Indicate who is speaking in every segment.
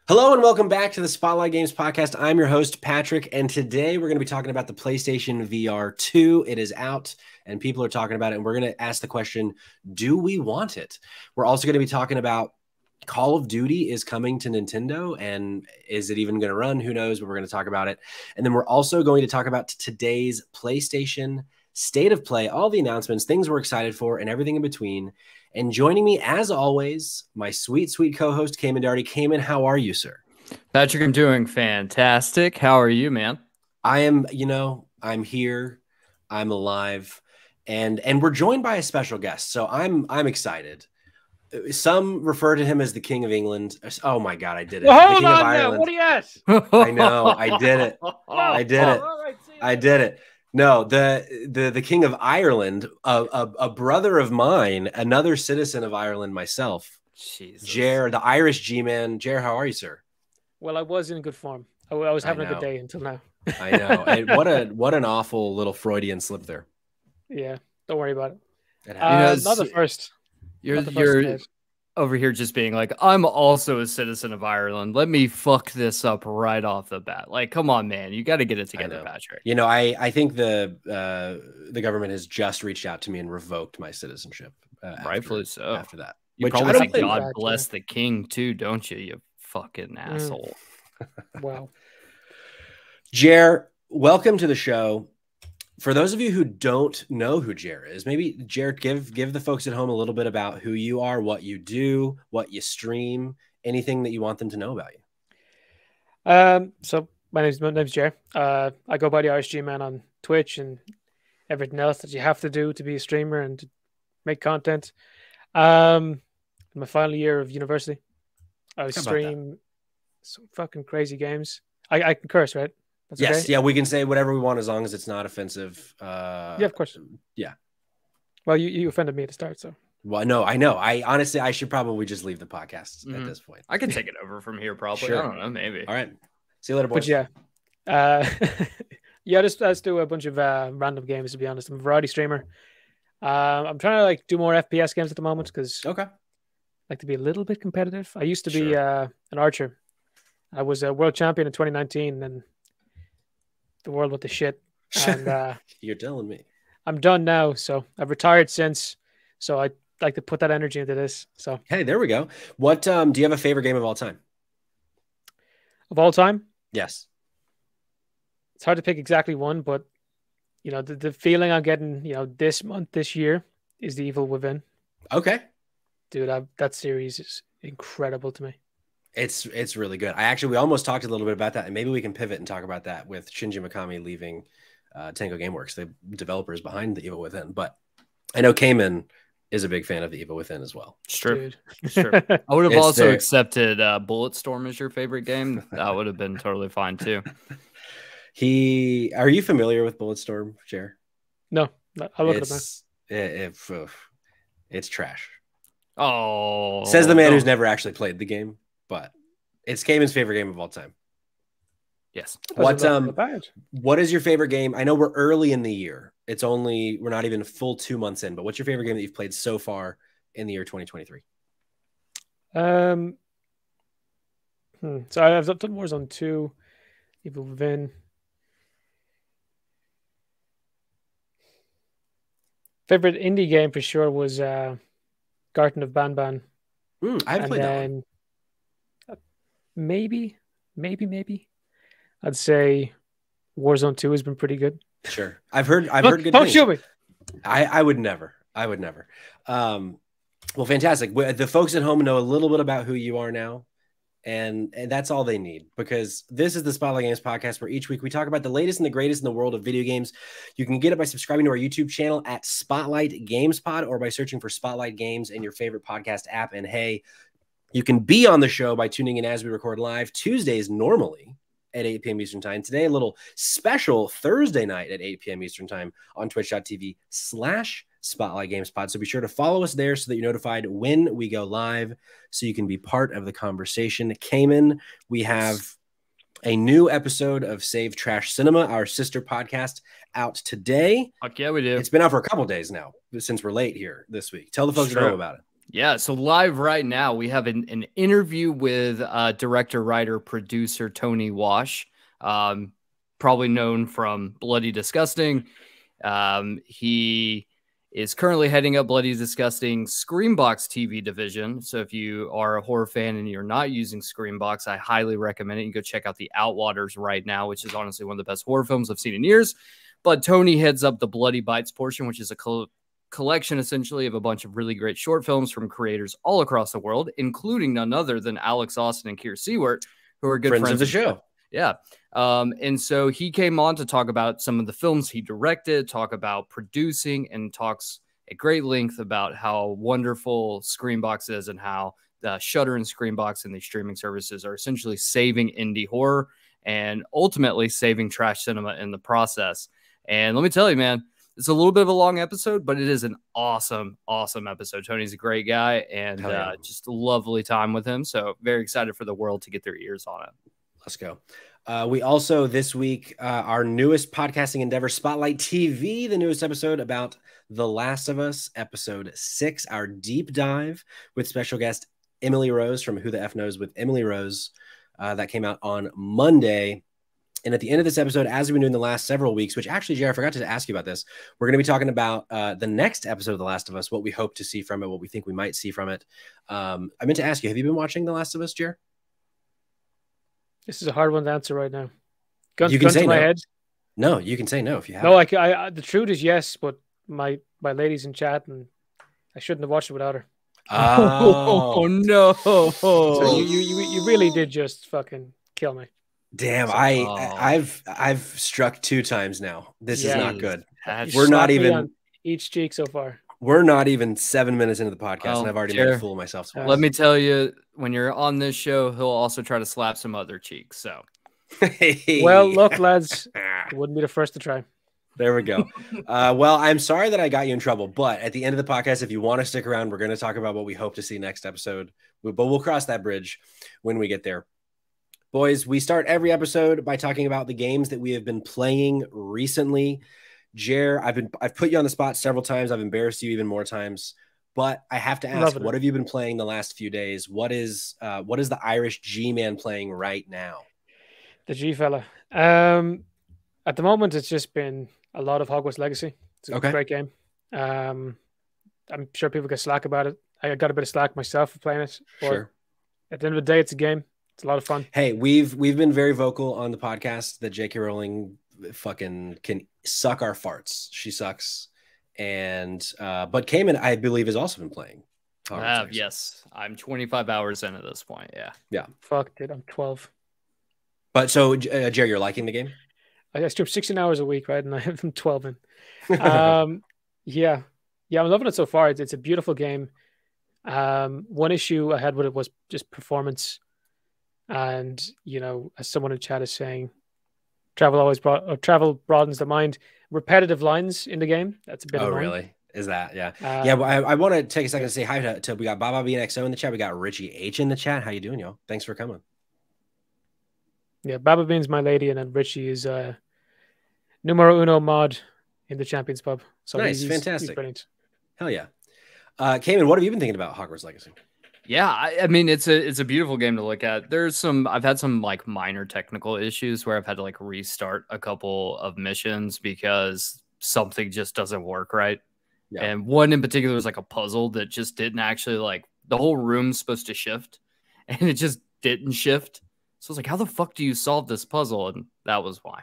Speaker 1: Hello and welcome back to the Spotlight Games podcast. I'm your host, Patrick, and today we're going to be talking about the PlayStation VR 2. It is out and people are talking about it, and we're going to ask the question, do we want it? We're also going to be talking about Call of Duty is coming to Nintendo, and is it even going to run? Who knows, but we're going to talk about it. And then we're also going to talk about today's PlayStation State of Play, all the announcements, things we're excited for, and everything in between. And joining me, as always, my sweet, sweet co-host, Cayman Darty. Cayman, how are you, sir?
Speaker 2: Patrick, I'm doing fantastic. How are you, man?
Speaker 1: I am, I'm here. I'm alive. And we're joined by a special guest. So I'm excited. Some refer to him as the King of England. Oh, my God, I did it.
Speaker 3: Well,
Speaker 1: the
Speaker 3: hold
Speaker 1: King
Speaker 3: on
Speaker 1: of
Speaker 3: now.
Speaker 1: Ireland.
Speaker 3: What are you at?
Speaker 1: I know. I did it. I did it.
Speaker 3: All right,
Speaker 1: I did it. No, the King of Ireland, a brother of mine, another citizen of Ireland myself.
Speaker 2: Jesus.
Speaker 1: Jer, the Irish G-man. Jer, how are you, sir?
Speaker 3: Well, I was in good form. I was having a good day until now.
Speaker 1: I know. And what an awful little Freudian slip there.
Speaker 3: Yeah, don't worry about it.
Speaker 2: know,
Speaker 3: not the first.
Speaker 2: You're
Speaker 3: You're
Speaker 2: over here just being like, I'm also a citizen of Ireland. Let me fuck this up right off the bat. Like, come on, man. You got to get it together, Patrick.
Speaker 1: You know, I think the government has just reached out to me and revoked my citizenship.
Speaker 2: Rightfully so.
Speaker 1: After that.
Speaker 2: You probably say God bless the king too, don't you? You fucking asshole.
Speaker 3: Wow.
Speaker 1: Jer, welcome to the show. For those of you who don't know who Jer is, maybe Jer, give the folks at home a little bit about who you are, what you do, what you stream, anything that you want them to know about
Speaker 3: you. So my name's Jer. I go by the Irish G-Man on Twitch and everything else that you have to do to be a streamer and to make content. In my final year of university, I stream some fucking crazy games. I can curse, right? That's
Speaker 1: yes,
Speaker 3: okay?
Speaker 1: Yeah, we can say whatever we want as long as it's not offensive.
Speaker 3: Yeah, of course.
Speaker 1: Yeah.
Speaker 3: Well, you offended me at the start, so.
Speaker 1: Well, no, I know. I honestly, I should probably just leave the podcast at this point.
Speaker 2: I can take it over from here, probably.
Speaker 1: Sure.
Speaker 2: I don't know, maybe.
Speaker 1: All right. See you later, boys.
Speaker 3: But yeah, yeah, let's do a bunch of random games. To be honest, I'm a variety streamer. I'm trying to do more FPS games at the moment because I like to be a little bit competitive. I used to be an archer. I was a world champion in 2019, and the world went to shit. And
Speaker 1: you're telling me.
Speaker 3: I'm done now, so I've retired since. So I'd like to put that energy into this. So
Speaker 1: hey, there we go. What do you have a favorite game of all time?
Speaker 3: Of all time?
Speaker 1: Yes.
Speaker 3: It's hard to pick exactly one, but the feeling I'm getting, this month, this year is The Evil Within.
Speaker 1: Okay.
Speaker 3: Dude, that series is incredible to me.
Speaker 1: It's really good. We almost talked a little bit about that, and maybe we can pivot and talk about that with Shinji Mikami leaving Tango Gameworks, the developers behind The Evil Within. But I know Cayman is a big fan of The Evil Within as well.
Speaker 2: It's true. Sure. I would have also accepted Bulletstorm as your favorite game. That would have been totally fine too.
Speaker 1: Are you familiar with Bulletstorm, Jer?
Speaker 3: No, I'll look at it.
Speaker 1: It's trash.
Speaker 2: Oh,
Speaker 1: says the man who's never actually played the game, but it's Cayman's favorite game of all time.
Speaker 2: Yes.
Speaker 1: What is your favorite game? I know we're early in the year. We're not even a full 2 months in, but what's your favorite game that you've played so far in the year 2023?
Speaker 3: So I've done Warzone 2, Evil Within. Favorite indie game for sure was Garden of Banban.
Speaker 1: I haven't played that one.
Speaker 3: Maybe. I'd say Warzone 2 has been pretty good.
Speaker 1: Sure. I've heard good things.
Speaker 3: Don't shoot me.
Speaker 1: I would never. Well, fantastic. The folks at home know a little bit about who you are now. And that's all they need, because this is the Spotlight Games podcast where each week we talk about the latest and the greatest in the world of video games. You can get it by subscribing to our YouTube channel at Spotlight Games Pod, or by searching for Spotlight Games in your favorite podcast app. And hey, you can be on the show by tuning in as we record live Tuesdays normally at 8 p.m. Eastern Time. Today, a little special Thursday night at 8 p.m. Eastern Time on twitch.tv/Spotlight Games Pod. So be sure to follow us there so that you're notified when we go live, so you can be part of the conversation. Cayman, we have a new episode of Save Trash Cinema, our sister podcast, out today.
Speaker 2: Fuck yeah, we do.
Speaker 1: It's been out for a couple days now since we're late here this week. Tell the folks to know about it.
Speaker 2: Yeah, so live right now, we have an interview with director, writer, producer Tony Wash, probably known from Bloody Disgusting. He is currently heading up Bloody Disgusting Screambox TV division. So if you are a horror fan and you're not using Screambox, I highly recommend it. You can go check out The Outwaters right now, which is honestly one of the best horror films I've seen in years. But Tony heads up the Bloody Bites portion, which is a collection essentially of a bunch of really great short films from creators all across the world, including none other than Alex Austin and Keir Seward, who are good friends
Speaker 1: of the show.
Speaker 2: Yeah. And so he came on to talk about some of the films he directed, talk about producing, and talks at great length about how wonderful Screambox is and how the Shudder and Screambox and these streaming services are essentially saving indie horror and ultimately saving trash cinema in the process. And let me tell you, man, it's a little bit of a long episode, but it is an awesome, awesome episode. Tony's a great guy, and just a lovely time with him. So very excited for the world to get their ears on it.
Speaker 1: Let's go. We also, this week, our newest podcasting endeavor, Spotlight TV, the newest episode about The Last of Us, episode 6, our deep dive with special guest Emily Rose from Who the F Knows with Emily Rose. That came out on Monday. And at the end of this episode, as we've been doing the last several weeks, which actually, Jared, I forgot to ask you about this. We're going to be talking about the next episode of The Last of Us, what we hope to see from it, what we think we might see from it. I meant to ask you, have you been watching The Last of Us, Jared?
Speaker 3: This is a hard one to answer right now. Gun
Speaker 1: you can say
Speaker 3: to my
Speaker 1: no.
Speaker 3: head.
Speaker 1: No, you can say no if you have.
Speaker 3: No, I the truth is yes, but my lady's in chat, and I shouldn't have watched it without her.
Speaker 2: Oh no!
Speaker 3: So you really did just fucking kill me.
Speaker 1: Damn, I've struck 2 times now. This is not good.
Speaker 3: We're not even on each cheek so far.
Speaker 1: We're not even 7 minutes into the podcast, and I've already made a fool of myself.
Speaker 2: Let me tell you, when you're on this show, he'll also try to slap some other cheeks. So,
Speaker 3: well, look, lads, it wouldn't be the first to try.
Speaker 1: There we go. Well, I'm sorry that I got you in trouble, but at the end of the podcast, if you want to stick around, we're going to talk about what we hope to see next episode. But we'll cross that bridge when we get there. Boys, we start every episode by talking about the games that we have been playing recently. Jer, I've put you on the spot several times. I've embarrassed you even more times, but I have to ask, what have you been playing the last few days? What is the Irish G-man playing right now?
Speaker 3: The G fella. At the moment, it's just been a lot of Hogwarts Legacy. It's a great game. I'm sure people get slack about it. I got a bit of slack myself for playing it. Sure. At the end of the day, it's a game. It's a lot of fun.
Speaker 1: Hey, we've been very vocal on the podcast that J.K. Rowling fucking can suck our farts. She sucks. And but Cayman, I believe, has also been playing.
Speaker 2: Yes, I'm 25 hours in at this point.
Speaker 1: Yeah.
Speaker 3: Fuck, dude, I'm 12.
Speaker 1: But so, Jerry, you're liking the game?
Speaker 3: I stream 16 hours a week, right? And I have them 12 in. Yeah, I'm loving it so far. It's a beautiful game. One issue I had with it was just performance. And, you know, as someone in chat is saying, travel broadens the mind. Repetitive lines in the game. That's a bit annoying.
Speaker 1: Really? Is that? Yeah. Well, I want to take a second to say hi to we got Baba BNXO in the chat. We got Richie H in the chat. How you doing, y'all? Thanks for coming.
Speaker 3: Yeah, Baba Bean's my lady, and then Richie is numero uno mod in the Champions Pub. So
Speaker 1: nice, fantastic.
Speaker 3: He's brilliant.
Speaker 1: Hell yeah. Cayman, what have you been thinking about Hogwarts Legacy?
Speaker 2: Yeah, I mean, it's a beautiful game to look at. I've had some like minor technical issues where I've had to like restart a couple of missions because something just doesn't work right. Yeah. And one in particular was like a puzzle that just didn't actually, like, the whole room's supposed to shift and it just didn't shift. So I was like, how the fuck do you solve this puzzle? And that was why.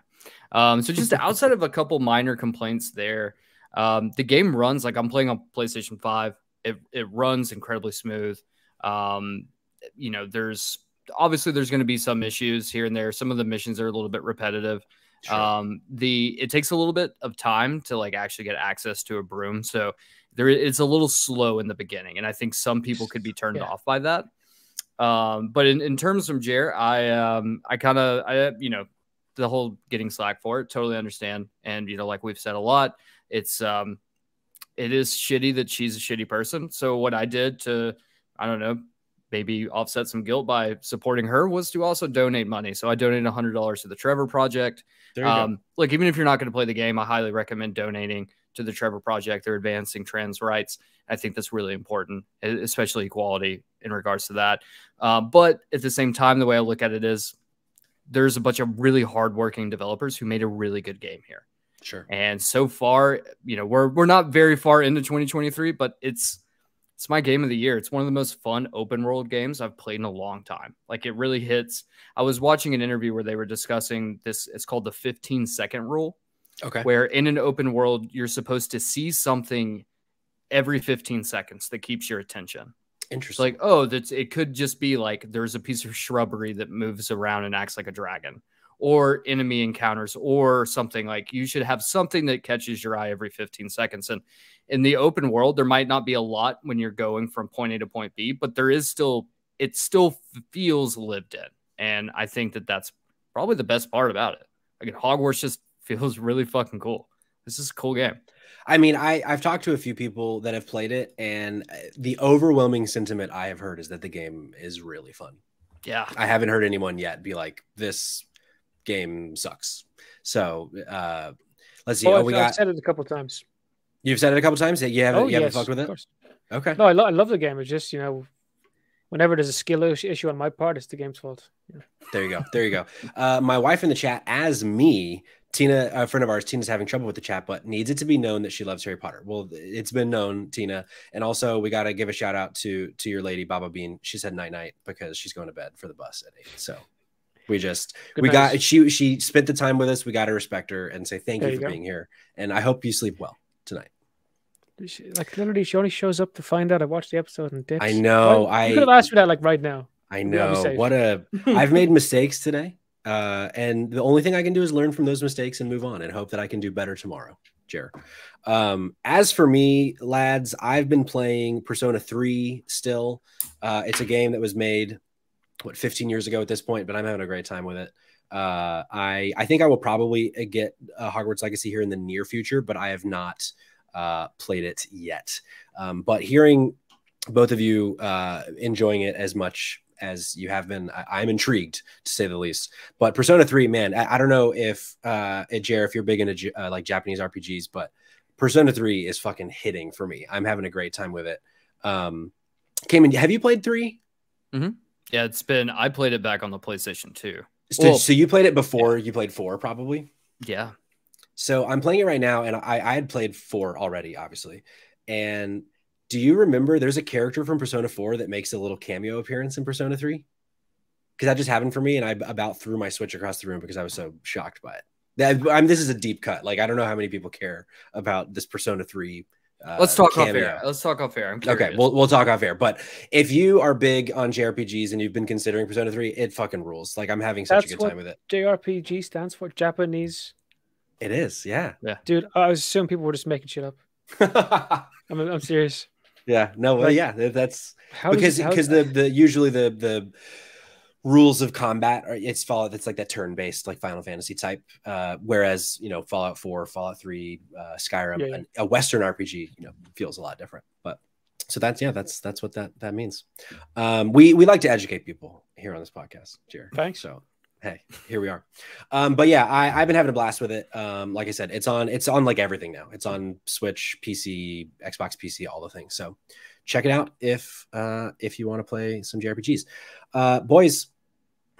Speaker 2: So just outside of a couple minor complaints there, the game runs like I'm playing on PlayStation 5. It runs incredibly smooth. You know, there's going to be some issues here and there. Some of the missions are a little bit repetitive. Sure. It takes a little bit of time to like actually get access to a broom. So it's a little slow in the beginning. And I think some people could be turned off by that. But in terms of Jer, you know, the whole getting slack for it, totally understand. And, you know, like we've said a lot, it is shitty that she's a shitty person. So what I did to, I don't know, maybe offset some guilt by supporting her was to also donate money. So I donated $100 to the Trevor Project. Look, even if you're not going to play the game, I highly recommend donating to the Trevor Project. They're advancing trans rights. I think that's really important, especially equality in regards to that. But at the same time, the way I look at it is there's a bunch of really hardworking developers who made a really good game here.
Speaker 1: Sure.
Speaker 2: And so far, you know, we're not very far into 2023, but it's my game of the year. It's one of the most fun open world games I've played in a long time. Like, it really hits. I was watching an interview where they were discussing this. It's called the 15-second rule.
Speaker 1: Okay.
Speaker 2: Where in an open world, you're supposed to see something every 15 seconds that keeps your attention.
Speaker 1: Interesting.
Speaker 2: Like, oh, it could just be like there's a piece of shrubbery that moves around and acts like a dragon, or enemy encounters, or something. Like, you should have something that catches your eye every 15 seconds. And in the open world, there might not be a lot when you're going from point A to point B, but it still feels lived in. And I think that that's probably the best part about it. Like, Hogwarts just feels really fucking cool. This is a cool game.
Speaker 1: I mean, I've talked to a few people that have played it, and the overwhelming sentiment I have heard is that the game is really fun.
Speaker 2: Yeah.
Speaker 1: I haven't heard anyone yet be like, this game sucks. So let's see.
Speaker 3: I've said it a couple of times.
Speaker 1: You've said it a couple of times that you haven't fucked with it? Okay.
Speaker 3: No, I love the game. It's just, you know, whenever there's a skill issue on my part, it's the game's fault. Yeah.
Speaker 1: There you go. There you go. My wife in the chat, as me, Tina, a friend of ours, Tina's having trouble with the chat, but needs it to be known that she loves Harry Potter. Well, it's been known, Tina. And also, we got to give a shout out to your lady, Baba Bean. She said night because she's going to bed for the bus at 8. So she spent the time with us. We got to respect her and say thank you for being here. And I hope you sleep well tonight.
Speaker 3: Like, literally, she only shows up to find out I watched the episode and dips.
Speaker 1: I know.
Speaker 3: You could have asked for that like right now.
Speaker 1: I know. I've made mistakes today. And the only thing I can do is learn from those mistakes and move on and hope that I can do better tomorrow, Jer. As for me, lads, I've been playing Persona 3 still. It's a game that was made, 15 years ago at this point, but I'm having a great time with it. I think I will probably get Hogwarts Legacy here in the near future, but I have not played it yet. But hearing both of you enjoying it as much as you have been, I'm intrigued to say the least. But Persona 3, man, I don't know if Jer, if you're big into like Japanese RPGs, but Persona 3 is fucking hitting for me. I'm having a great time with it. Cayman, have you played 3?
Speaker 2: Mm-hmm. Yeah, I played it back on the PlayStation 2.
Speaker 1: So you played it before you played 4, probably?
Speaker 2: Yeah.
Speaker 1: So I'm playing it right now, and I had played 4 already, obviously. And do you remember there's a character from Persona 4 that makes a little cameo appearance in Persona 3? Because that just happened for me, and I about threw my Switch across the room because I was so shocked by it. This is a deep cut. Like, I don't know how many people care about this Persona 3
Speaker 2: Let's talk off air. Let's talk off air. I'm curious.
Speaker 1: Okay, we'll talk off air. But if you are big on JRPGs and you've been considering Persona 3, it fucking rules. Like, I'm having such a good time with it.
Speaker 3: JRPG stands for Japanese.
Speaker 1: It is, yeah.
Speaker 3: Dude, I was assuming people were just making shit up. I'm serious.
Speaker 1: Yeah, no, well, yeah, that's because usually the rules of combat it's like that turn-based, like Final Fantasy type, whereas, you know, Fallout 4, Fallout 3, Skyrim, a Western RPG, you know, feels a lot different. But so that's what that means. We like to educate people here on this podcast, Jared.
Speaker 3: Thanks.
Speaker 1: So hey, here we are. But yeah, I've been having a blast with it. Like I said, it's on like everything now. It's on Switch, PC, Xbox PC, all the things. So check it out if you want to play some JRPGs. Boys,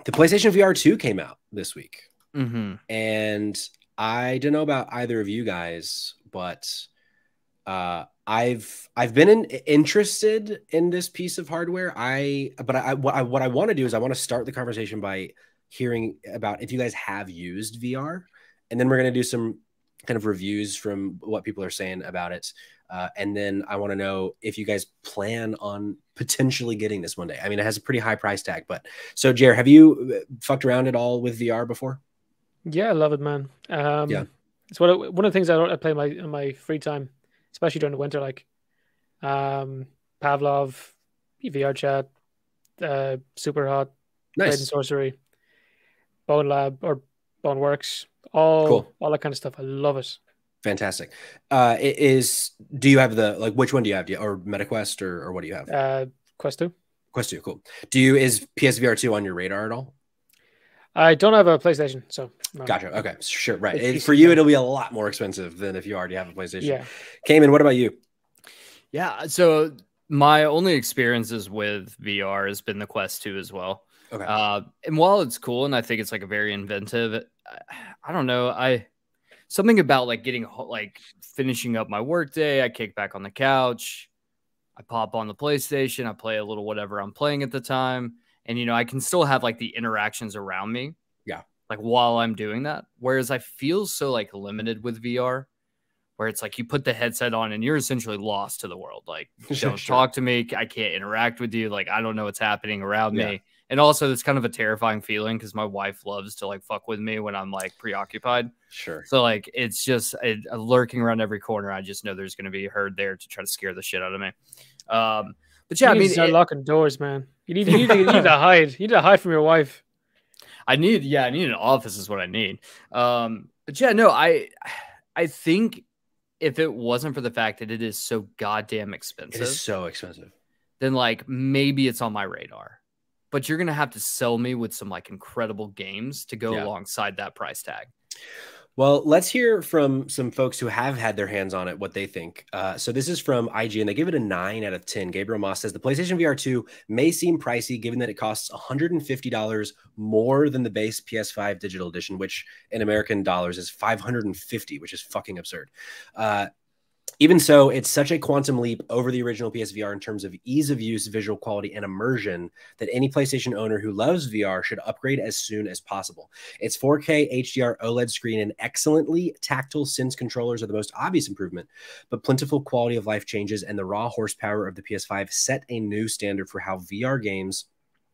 Speaker 1: the PlayStation VR 2 came out this week.
Speaker 2: Mm-hmm.
Speaker 1: And I don't know about either of you guys, but I've been interested in this piece of hardware. What I want to do is I want to start the conversation by hearing about if you guys have used VR, and then we're going to do some kind of reviews from what people are saying about it. And then I want to know if you guys plan on potentially getting this one day. I mean, it has a pretty high price tag, but so Jer, have you fucked around at all with VR before?
Speaker 3: Yeah, I love it, man.
Speaker 1: Yeah.
Speaker 3: It's one of the things I play in my free time, especially during the winter, like Pavlov, VR chat, Super Hot,
Speaker 1: nice.
Speaker 3: Blade and Sorcery, Bone Lab or Bone Works, all that kind of stuff. I love it.
Speaker 1: Fantastic. Do you have which one do you have? Or MetaQuest or what do you have?
Speaker 3: Quest 2.
Speaker 1: Quest 2, cool. Is PSVR 2 on your radar at all?
Speaker 3: I don't have a PlayStation, so no.
Speaker 1: Gotcha. Okay, sure, right. For you, it'll be a lot more expensive than if you already have a PlayStation.
Speaker 3: Yeah.
Speaker 1: Cayman, what about you?
Speaker 2: Yeah, so my only experiences with VR has been the Quest 2 as well.
Speaker 1: Okay.
Speaker 2: And while it's cool and I think it's like a very inventive, I don't know, something about like finishing up my workday, I kick back on the couch, I pop on the PlayStation, I play a little whatever I'm playing at the time, and you know, I can still have like the interactions around me.
Speaker 1: Yeah.
Speaker 2: Like while I'm doing that. Whereas I feel so like limited with VR, where it's like you put the headset on and you're essentially lost to the world. Like, don't talk to me. I can't interact with you. Like, I don't know what's happening around me. And also, it's kind of a terrifying feeling because my wife loves to like fuck with me when I'm like preoccupied.
Speaker 1: Sure.
Speaker 2: So like, it's just lurking around every corner. I just know there's going to be a herd there to try to scare the shit out of me. But yeah, I mean,
Speaker 3: start locking doors, man. You need to hide. You need to hide from your wife.
Speaker 2: I need an office is what I need. But yeah, no, I think if it wasn't for the fact that it is so goddamn expensive,
Speaker 1: it is so expensive,
Speaker 2: then like maybe it's on my radar. But you're gonna have to sell me with some like incredible games to go alongside that price tag.
Speaker 1: Well, let's hear from some folks who have had their hands on it, what they think. So this is from IGN. They give it a 9 out of 10. Gabriel Moss says the PlayStation VR 2 may seem pricey given that it costs $150 more than the base PS5 digital edition, which in American dollars is $550, which is fucking absurd. Even so, it's such a quantum leap over the original PSVR in terms of ease of use, visual quality, and immersion that any PlayStation owner who loves VR should upgrade as soon as possible. Its 4K HDR OLED screen and excellently tactile Sense controllers are the most obvious improvement, but plentiful quality of life changes and the raw horsepower of the PS5 set a new standard for how VR games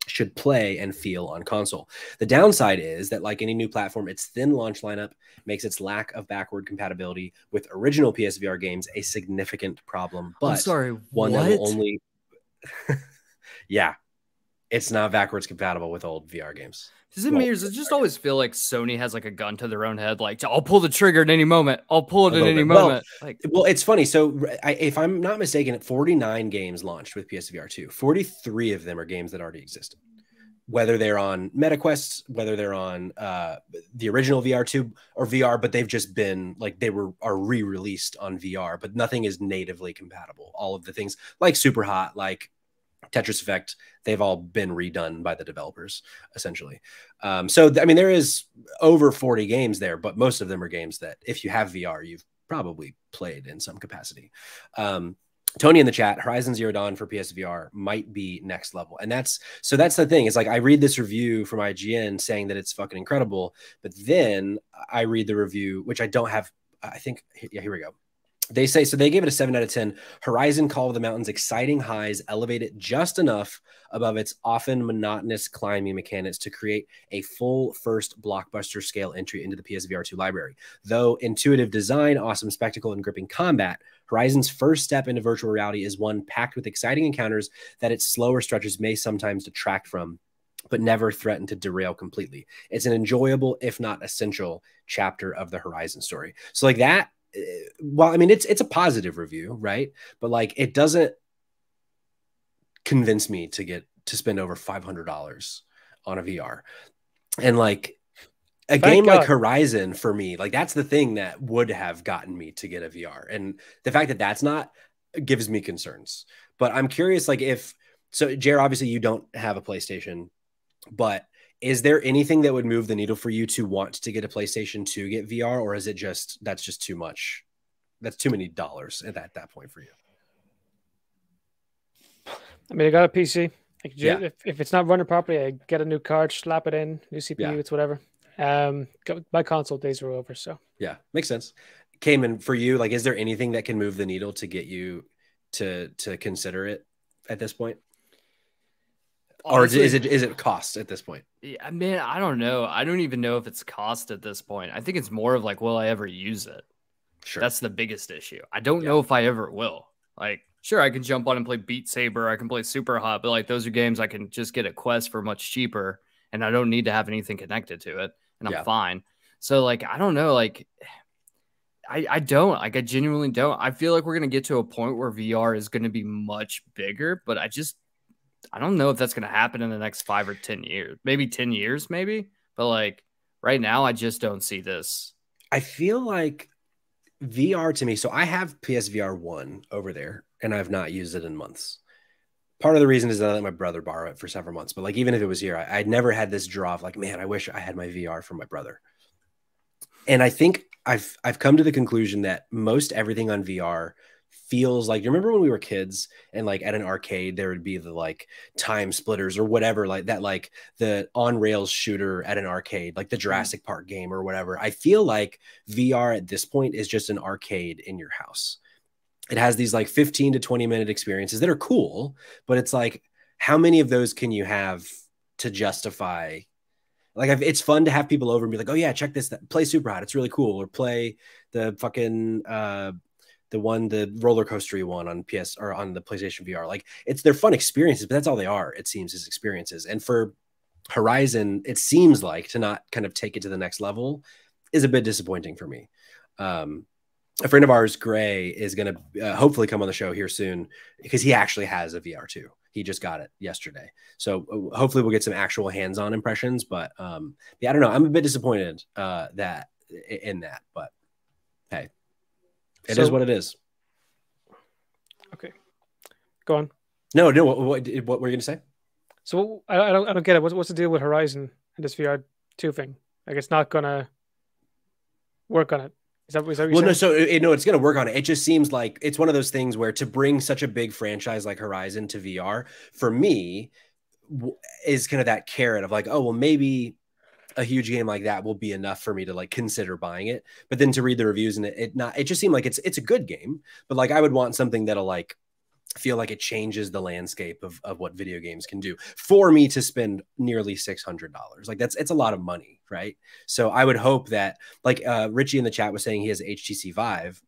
Speaker 1: should play and feel on console. The downside is that, like any new platform, its thin launch lineup makes its lack of backward compatibility with original PSVR games a significant problem. But
Speaker 2: I'm sorry,
Speaker 1: one that will only yeah, it's not backwards compatible with old VR games.
Speaker 2: Does it just always feel like Sony has like a gun to their own head? Like, I'll pull the trigger at any moment. I'll pull it at any moment.
Speaker 1: Well, it's funny. So if I'm not mistaken, 49 games launched with PSVR 2. 43 of them are games that already existed. Whether they're on MetaQuest, whether they're on the original VR2 or VR, but they've just been like are re-released on VR, but nothing is natively compatible. All of the things like Superhot, like Tetris Effect, they've all been redone by the developers, essentially. So, I mean, there is over 40 games there, but most of them are games that if you have VR, you've probably played in some capacity. Tony in the chat, Horizon Zero Dawn for PSVR might be next level. And that's the thing. It's like I read this review from IGN saying that it's fucking incredible, but then I read the review, which I don't have. I think, yeah, here we go. They say, so they gave it a 7 out of 10. Horizon Call of the Mountains exciting highs elevate it just enough above its often monotonous climbing mechanics to create a full first blockbuster scale entry into the PSVR 2 library. Though intuitive design, awesome spectacle, and gripping combat, Horizon's first step into virtual reality is one packed with exciting encounters that its slower stretches may sometimes detract from, but never threaten to derail completely. It's an enjoyable, if not essential, chapter of the Horizon story. So like that, well, I mean, it's a positive review, right? But like, it doesn't convince me to spend over $500 on a VR. And like a game like Horizon for me, like that's the thing that would have gotten me to get a VR. And the fact that that's not gives me concerns. But I'm curious, like so Jer, obviously you don't have a PlayStation, but is there anything that would move the needle for you to want to get a PlayStation to get VR, or is it that's just too much? That's too many dollars at that point for you.
Speaker 3: I mean, I got a PC. If it's not running properly, I get a new card, slap it in, new CPU, it's whatever. My console days are over, so
Speaker 1: yeah, makes sense. Cayman, for you, like, is there anything that can move the needle to get you to consider it at this point? Honestly, or is it cost at this point?
Speaker 2: Yeah, man, I don't know. I don't even know if it's cost at this point. I think it's more of like, will I ever use it? Sure. That's the biggest issue. I don't know if I ever will. Like, sure, I can jump on and play Beat Saber. I can play Superhot, but like those are games I can just get at Quest for much cheaper, and I don't need to have anything connected to it, and I'm fine. So like, I don't know. Like, I genuinely don't. I feel like we're going to get to a point where VR is going to be much bigger, but I don't know if that's going to happen in the next 5 or 10 years, maybe 10 years, maybe. But like right now, I just don't see this.
Speaker 1: I feel like VR to me. So I have PSVR 1 over there, and I've not used it in months. Part of the reason is that I let my brother borrow it for several months. But like, even if it was here, I'd never had this draw of like, man, I wish I had my VR from my brother. And I think I've come to the conclusion that most everything on VR feels like, you remember when we were kids and like at an arcade there would be the like time splitters or whatever, like that, like the on rails shooter at an arcade, like the Jurassic Park game or whatever. I feel like VR at this point is just an arcade in your house. It has these like 15 to 20-minute experiences that are cool, but it's like, how many of those can you have to justify? Like, it's fun to have people over and be like, oh yeah, check this, play Super Hot, it's really cool, or play the fucking the roller coastery one on PS or on the PlayStation VR. Like, they're fun experiences, but that's all they are, it seems, is experiences. And for Horizon, it seems like to not kind of take it to the next level is a bit disappointing for me. A friend of ours, Gray, is going to hopefully come on the show here soon because he actually has a VR2. He just got it yesterday. So hopefully we'll get some actual hands-on impressions. But yeah, I don't know. I'm a bit disappointed that in that. But hey, it is what it is.
Speaker 3: Okay. Go on.
Speaker 1: No. What were you going to say?
Speaker 3: So I don't get it. What's the deal with Horizon and this VR2 thing? Like, it's not going to work on it. Is that what you're saying?
Speaker 1: No, so it's going to work on it. It just seems like it's one of those things where to bring such a big franchise like Horizon to VR, for me, is kind of that carrot of like, oh, well, maybe a huge game like that will be enough for me to like consider buying it. But then to read the reviews and it just seemed like it's a good game, but like I would want something that'll like feel like it changes the landscape of what video games can do for me to spend nearly $600. Like it's a lot of money, right? So I would hope that, like Richie in the chat was saying, he has HTC Vive,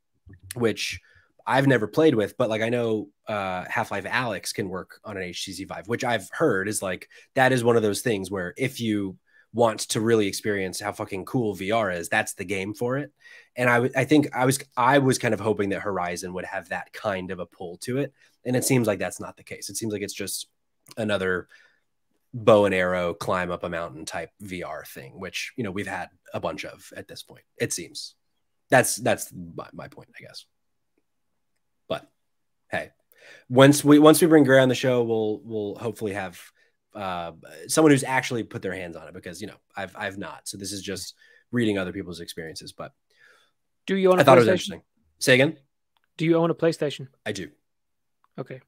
Speaker 1: which I've never played with, but like I know Half-Life Alyx can work on an HTC Vive, which I've heard is like, that is one of those things where if you want to really experience how fucking cool VR is, that's the game for it. And I think I was kind of hoping that Horizon would have that kind of a pull to it. And it seems like that's not the case. It seems like it's just another bow and arrow, climb up a mountain type VR thing, which, you know, we've had a bunch of at this point. It seems that's my point, I guess. But hey, once we bring Gray on the show, we'll hopefully have someone who's actually put their hands on it, because, you know, I've not. So this is just reading other people's experiences. But
Speaker 3: do you own a PlayStation?
Speaker 1: I thought it was interesting. Say again? Do
Speaker 3: you own a PlayStation?
Speaker 1: I do.
Speaker 3: Okay.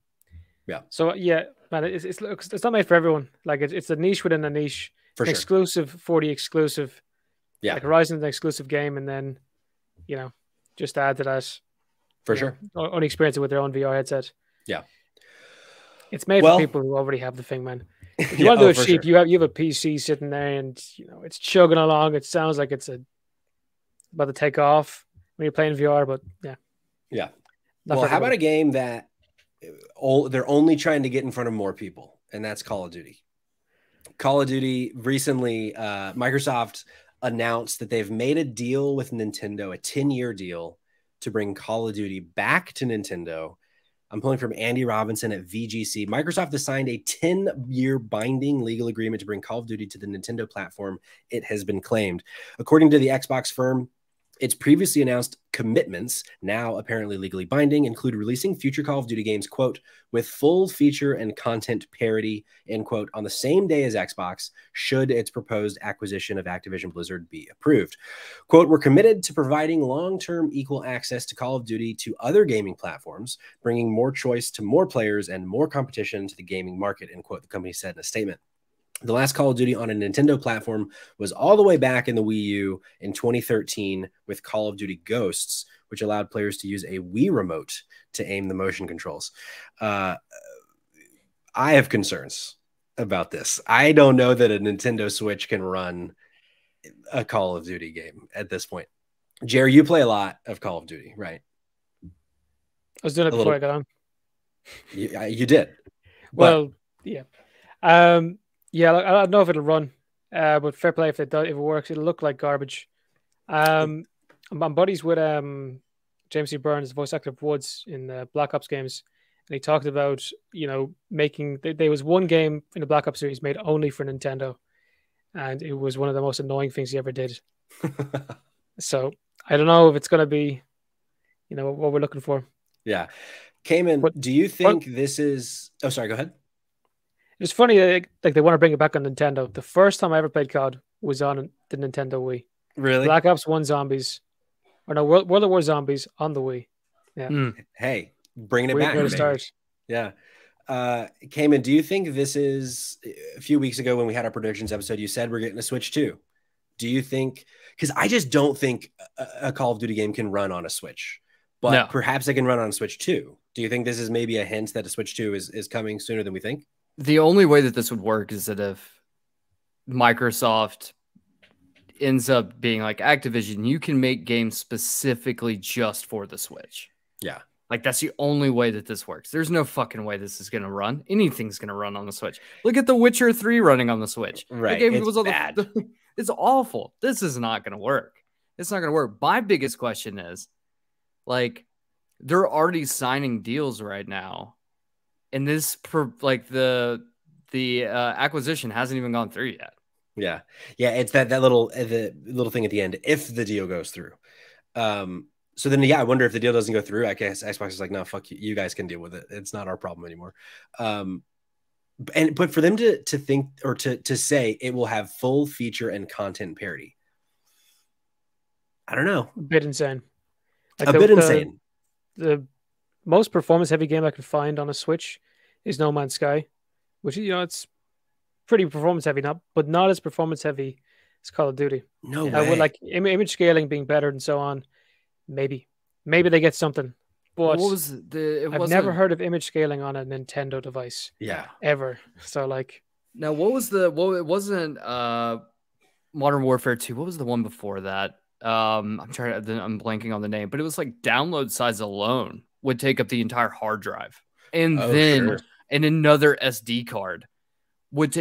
Speaker 1: Yeah.
Speaker 3: So yeah, man, it's not made for everyone. Like it's a niche within a niche.
Speaker 1: For sure.
Speaker 3: Exclusive for the exclusive. Yeah. Like Horizon's an exclusive game, and then, you know, just add to that.
Speaker 1: For sure.
Speaker 3: Only experience it with their own VR headset.
Speaker 1: Yeah.
Speaker 3: It's made for people who already have the thing, man. If you want to do it cheap, sure. you have a PC sitting there, and you know it's chugging along. It sounds like it's about to take off when you're playing VR, but yeah.
Speaker 1: Yeah. Well, how about a game that they're only trying to get in front of more people, and that's Call of Duty. Call of Duty recently, Microsoft announced that they've made a deal with Nintendo, a 10-year deal to bring Call of Duty back to Nintendo. I'm pulling from Andy Robinson at VGC. Microsoft has signed a 10-year binding legal agreement to bring Call of Duty to the Nintendo platform, it has been claimed. According to the Xbox firm, its previously announced commitments, now apparently legally binding, include releasing future Call of Duty games, quote, with full feature and content parity, end quote, on the same day as Xbox, should its proposed acquisition of Activision Blizzard be approved. Quote, we're committed to providing long-term equal access to Call of Duty to other gaming platforms, bringing more choice to more players and more competition to the gaming market, end quote, the company said in a statement. The last Call of Duty on a Nintendo platform was all the way back in the Wii U in 2013 with Call of Duty Ghosts, which allowed players to use a Wii remote to aim the motion controls. I have concerns about this. I don't know that a Nintendo Switch can run a Call of Duty game at this point. Jerry, you play a lot of Call of Duty, right?
Speaker 3: I was doing it before I got on.
Speaker 1: You did.
Speaker 3: Well, yeah. Yeah, I don't know if it'll run, but fair play if it does. If it works, it'll look like garbage. I'm buddies with James C. Burns, voice actor of Woods in the Black Ops games, and he talked about, you know, making there was one game in the Black Ops series made only for Nintendo, and it was one of the most annoying things he ever did. So I don't know if it's going to be, what we're looking for.
Speaker 1: Yeah. Cayman, do you think this is... Oh, sorry, go ahead.
Speaker 3: It's funny, like they want to bring it back on Nintendo. The first time I ever played COD was on the Nintendo Wii.
Speaker 1: Really?
Speaker 3: Black Ops 1 Zombies. Or no, World of War Zombies on the Wii. Yeah.
Speaker 1: Hey, bringing it back.
Speaker 3: Way to start.
Speaker 1: Yeah. Cayman, do you think this is... A few weeks ago when we had our predictions episode, you said we're getting a Switch 2. Do you think... Because I just don't think a Call of Duty game can run on a Switch. But perhaps it can run on a Switch 2. Do you think this is maybe a hint that a Switch 2 is coming sooner than we think?
Speaker 2: The only way that this would work is that if Microsoft ends up being like Activision, you can make games specifically just for the Switch.
Speaker 1: Yeah.
Speaker 2: Like, that's the only way that this works. There's no fucking way this is going to run. Anything's going to run on the Switch. Look at The Witcher 3 running on the Switch.
Speaker 1: Right.
Speaker 2: Game
Speaker 1: it's
Speaker 2: was
Speaker 1: bad.
Speaker 2: It's awful. This is not going to work. It's not going to work. My biggest question is, like, they're already signing deals right now. And this, the acquisition hasn't even gone through yet.
Speaker 1: Yeah. Yeah. It's that little thing at the end, if the deal goes through. So then, I wonder if the deal doesn't go through. I guess Xbox is like, no, fuck you. You guys can deal with it. It's not our problem anymore. But for them to think or to say it will have full feature and content parity, I don't know.
Speaker 3: A bit insane.
Speaker 1: Like a bit insane.
Speaker 3: The most performance heavy game I could find on a Switch is No Man's Sky, which, it's pretty performance heavy, but not as performance heavy as Call of Duty.
Speaker 1: No way.
Speaker 3: With like image scaling being better and so on, maybe they get something. But
Speaker 2: what was
Speaker 3: I've never heard of image scaling on a Nintendo device.
Speaker 1: Yeah,
Speaker 3: ever. So like,
Speaker 2: now what was it wasn't Modern Warfare 2. What was the one before that? I'm blanking on the name, but it was like download size alone would take up the entire hard drive, and and another SD card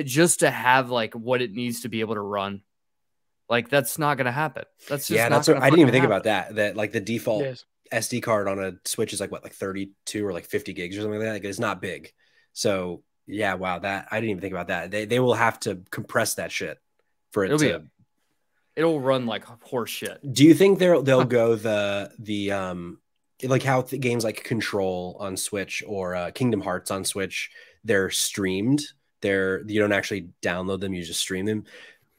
Speaker 2: just to have like what it needs to be able to run. Like, that's not going to happen. That's just
Speaker 1: that's what I didn't even think about that. That like the default SD card on a Switch is like 32 or like 50 gigs or something like that. Like, it's not big. So yeah, wow, that I didn't even think about that. They will have to compress that shit for it
Speaker 2: it'll run like horse shit.
Speaker 1: Do you think they'll go the like how games like Control on Switch or Kingdom Hearts on Switch, they're streamed. You don't actually download them, you just stream them.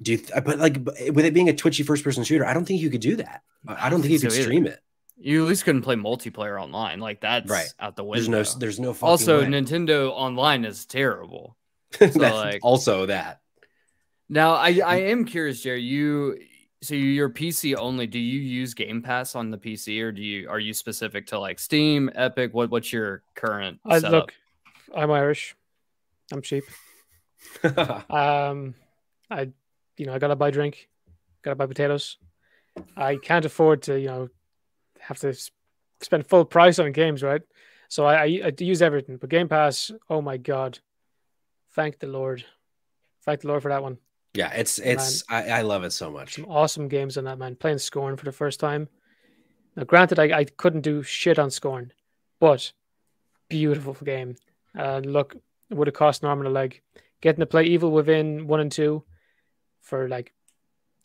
Speaker 1: But like with it being a twitchy first person shooter, I don't think you could do that. I don't think you could stream it.
Speaker 2: You at least couldn't play multiplayer online. Like, that's out the window.
Speaker 1: There's no fucking
Speaker 2: also
Speaker 1: way.
Speaker 2: Nintendo Online is terrible. So
Speaker 1: like also that.
Speaker 2: Now I am curious, Jerry. You're PC only. Do you use Game Pass on the PC, or are you specific to like Steam, Epic? What's your current setup?
Speaker 3: Look, I'm Irish. I'm cheap. I gotta buy drink, gotta buy potatoes. I can't afford to, have to spend full price on games, right? So I use everything. But Game Pass, oh my god, thank the Lord for that one.
Speaker 1: Yeah, I love it so much.
Speaker 3: Some awesome games on that, man. Playing Scorn for the first time. Now, granted, I couldn't do shit on Scorn, but beautiful game. Look, it would have cost Norman a leg. Getting to play Evil Within 1 and 2 for like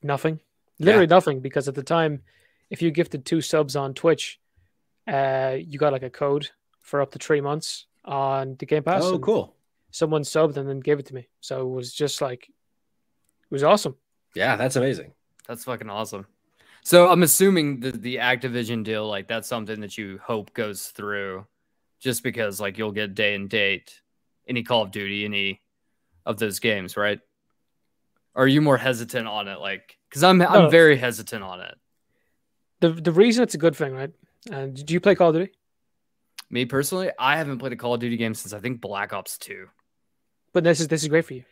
Speaker 3: nothing. Literally nothing, because at the time, if you gifted 2 subs on Twitch, you got like a code for up to 3 months on the Game Pass.
Speaker 1: Oh, cool.
Speaker 3: Someone subbed and then gave it to me. So it was just like, it was awesome.
Speaker 1: Yeah, that's amazing.
Speaker 2: That's fucking awesome. So I'm assuming the Activision deal, like, that's something that you hope goes through, just because like you'll get day and date any Call of Duty, any of those games, right? Or are you more hesitant on it? Like, because I'm very hesitant on it.
Speaker 3: The reason it's a good thing, right? And do you play Call of Duty?
Speaker 2: Me personally, I haven't played a Call of Duty game since I think Black Ops 2.
Speaker 3: But this is great for you.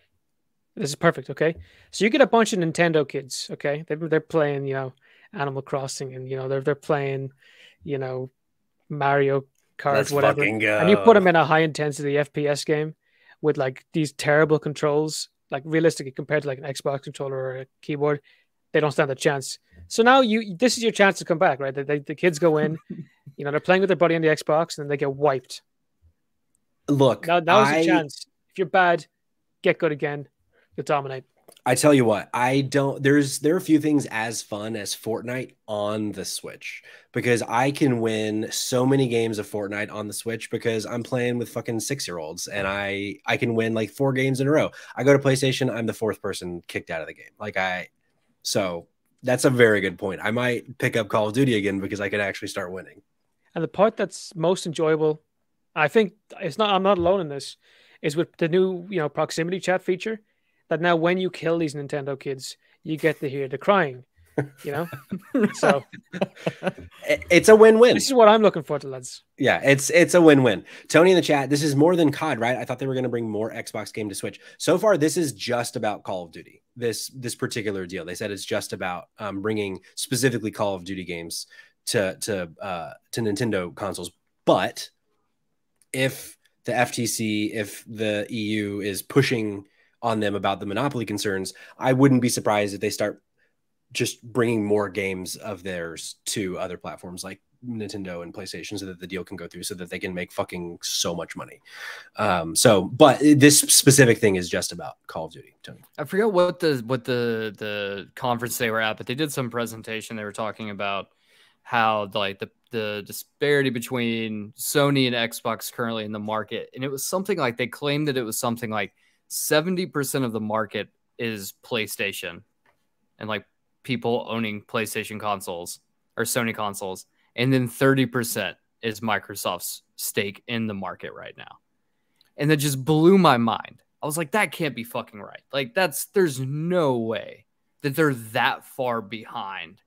Speaker 3: This is perfect, okay? So you get a bunch of Nintendo kids, okay? They're playing, Animal Crossing, and they're playing, Mario Kart,
Speaker 1: Let's
Speaker 3: whatever.
Speaker 1: Fucking go.
Speaker 3: And you put them in a high intensity FPS game with like these terrible controls, like realistically compared to like an Xbox controller or a keyboard, they don't stand a chance. So now this is your chance to come back, right? The kids go in, they're playing with their buddy on the Xbox, and then they get wiped.
Speaker 1: Look,
Speaker 3: now's the chance. If you're bad, get good again. You'll dominate.
Speaker 1: I tell you what, there are a few things as fun as Fortnite on the Switch, because I can win so many games of Fortnite on the Switch because I'm playing with fucking 6-year-olds, and I can win like 4 games in a row. I go to PlayStation, I'm the 4th person kicked out of the game. So that's a very good point. I might pick up Call of Duty again because I could actually start winning.
Speaker 3: And the part that's most enjoyable, I think I'm not alone in this, is with the new, proximity chat feature, that now when you kill these Nintendo kids, you get to hear the crying, So
Speaker 1: it's a win-win.
Speaker 3: This is what I'm looking for, lads.
Speaker 1: Yeah, it's a win-win. Tony in the chat, this is more than COD, right? I thought they were going to bring more Xbox game to Switch. So far, this is just about Call of Duty. This particular deal, they said it's just about bringing specifically Call of Duty games to Nintendo consoles. But if the FTC, if the EU is pushing on them about the monopoly concerns, I wouldn't be surprised if they start just bringing more games of theirs to other platforms like Nintendo and PlayStation, so that the deal can go through, so that they can make fucking so much money. But this specific thing is just about Call of Duty, Tony.
Speaker 2: I forget what the conference they were at, but they did some presentation. They were talking about how like the disparity between Sony and Xbox currently in the market. And it was something like, they claimed that it was something like 70% of the market is PlayStation and like people owning PlayStation consoles or Sony consoles. And then 30% is Microsoft's stake in the market right now. And that just blew my mind. I was like, that can't be fucking right. Like there's no way that they're that far behind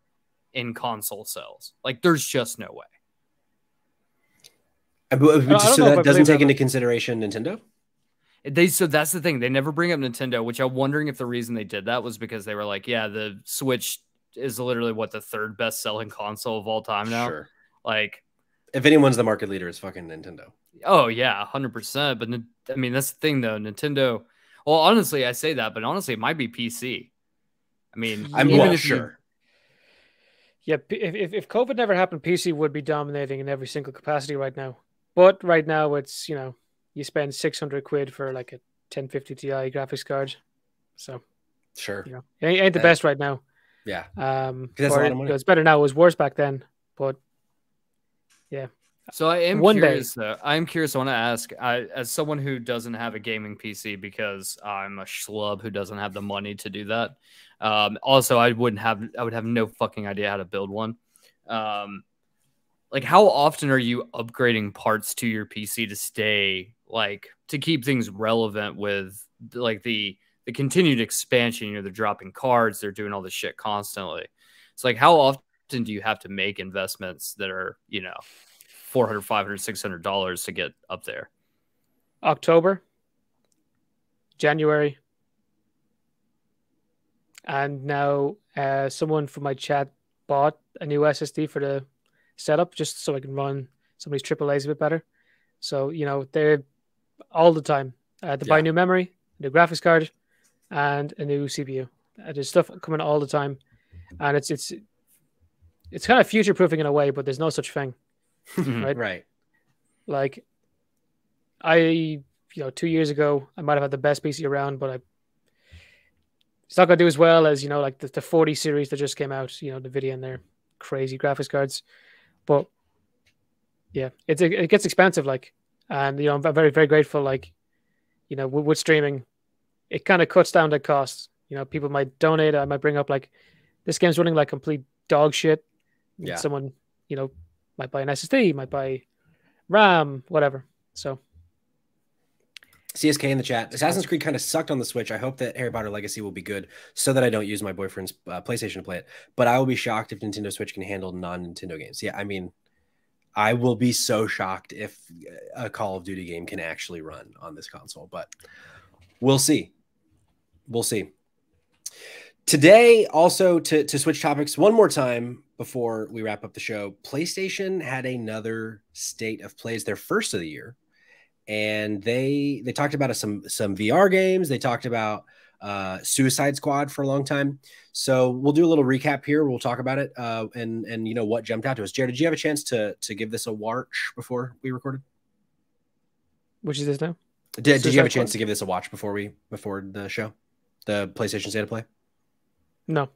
Speaker 2: in console sales. Like there's just no way.
Speaker 1: So that doesn't take into consideration Nintendo?
Speaker 2: So that's the thing. They never bring up Nintendo, which I'm wondering if the reason they did that was because they were like, yeah, the Switch is literally what, the 3rd best selling console of all time now.
Speaker 1: Sure.
Speaker 2: Like,
Speaker 1: if anyone's the market leader, it's fucking Nintendo.
Speaker 2: Oh yeah, 100%. But I mean, that's the thing though. Nintendo. Well, honestly, I say that, but honestly, it might be PC. I mean,
Speaker 1: sure.
Speaker 3: Yeah, if COVID never happened, PC would be dominating in every single capacity right now. But right now, it's you spend 600 quid for like a 1050 Ti graphics card, so
Speaker 1: sure,
Speaker 3: it ain't the best right now.
Speaker 1: Yeah,
Speaker 3: that's a lot of money. It's better now. It was worse back then, but yeah.
Speaker 2: So I am curious, though. I'm curious. I want to ask, as someone who doesn't have a gaming PC because I'm a schlub who doesn't have the money to do that. Also, I would have no fucking idea how to build one. Like, how often are you upgrading parts to your PC to stay to keep things relevant with like the continued expansion? They're dropping cards, they're doing all this shit constantly. It's like, how often do you have to make investments that are, $400, $500, $600 to get up there?
Speaker 3: October, January, and now someone from my chat bought a new SSD for the setup just so I can run some of these AAAs a bit better. So they're all the time. To buy new memory, new graphics card, and a new CPU. There's stuff coming all the time, and it's kind of future proofing in a way, but there's no such thing.
Speaker 1: Right.
Speaker 3: Like I 2 years ago I might have had the best PC around, but it's not gonna do as well as like the 40 series that just came out, the Nvidia and their crazy graphics cards. But yeah, it gets expensive, and I'm very, very grateful, with streaming, it kind of cuts down the costs. People might donate. I might bring up this game's running like complete dog shit.
Speaker 1: Yeah.
Speaker 3: Someone might buy an SSD, might buy RAM, whatever. So
Speaker 1: CSK in the chat, Assassin's Creed kind of sucked on the Switch. I hope that Harry Potter Legacy will be good so that I don't use my boyfriend's PlayStation to play it. But I will be shocked if Nintendo Switch can handle non-Nintendo games. Yeah, I mean, I will be so shocked if a Call of Duty game can actually run on this console. But we'll see. We'll see. Today, also to switch topics one more time before we wrap up the show, PlayStation had another State of Plays, their first of the year. And they talked about some VR games. They talked about Suicide Squad for a long time. So we'll do a little recap here. We'll talk about it and what jumped out to us. Jared, did you have a chance to give this a watch before we recorded?
Speaker 3: Which is this now?
Speaker 1: Did you have a chance to give this a watch before the show? The PlayStation State of Play?
Speaker 3: No.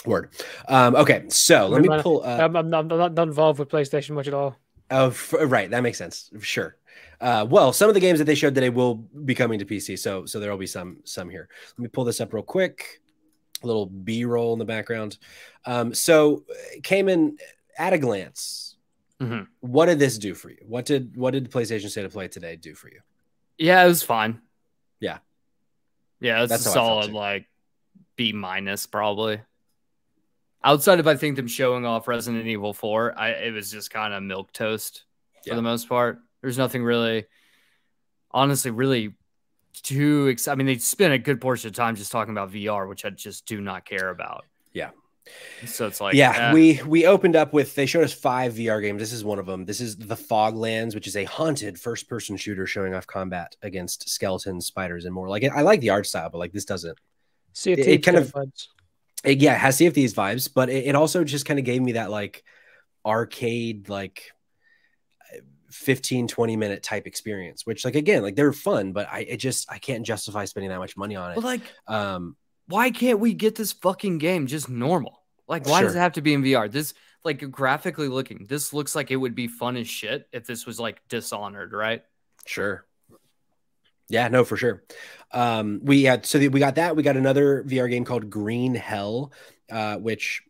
Speaker 1: Word. Okay, so let me pull.
Speaker 3: I'm not involved with PlayStation much at all.
Speaker 1: Oh, right. That makes sense. Sure. Well, some of the games that they showed today will be coming to PC, so there will be some here. Let me pull this up real quick. A little B-roll in the background. So Cayman, at a glance, what did this do for you? What did PlayStation State of Play today do for you?
Speaker 2: Yeah, it was fine.
Speaker 1: Yeah.
Speaker 2: Yeah, it's a solid like B- probably. Outside of, I think, them showing off Resident Evil 4, it was just kind of milquetoast for the most part. There's nothing really, honestly, really too exciting. I mean, they spent a good portion of time just talking about VR, which I just do not care about.
Speaker 1: Yeah.
Speaker 2: So it's like,
Speaker 1: we opened up with, they showed us 5 VR games. This is one of them. This is The Foglands, which is a haunted first-person shooter showing off combat against skeletons, spiders, and more. Like, I like the art style, but like this doesn't. It kind of vibes. It has Sea of Thieves vibes, but it also just kind of gave me that like arcade, like 15-20 minute type experience, which like, again, like they're fun, but I can't justify spending that much money on it.
Speaker 2: But like, why can't we get this fucking game just normal? Like, why does it have to be in VR? This, like, graphically looking, this looks like it would be fun as shit if this was like Dishonored, right?
Speaker 1: Sure. Yeah, no, for sure. We got that. We got another VR game called Green Hell, which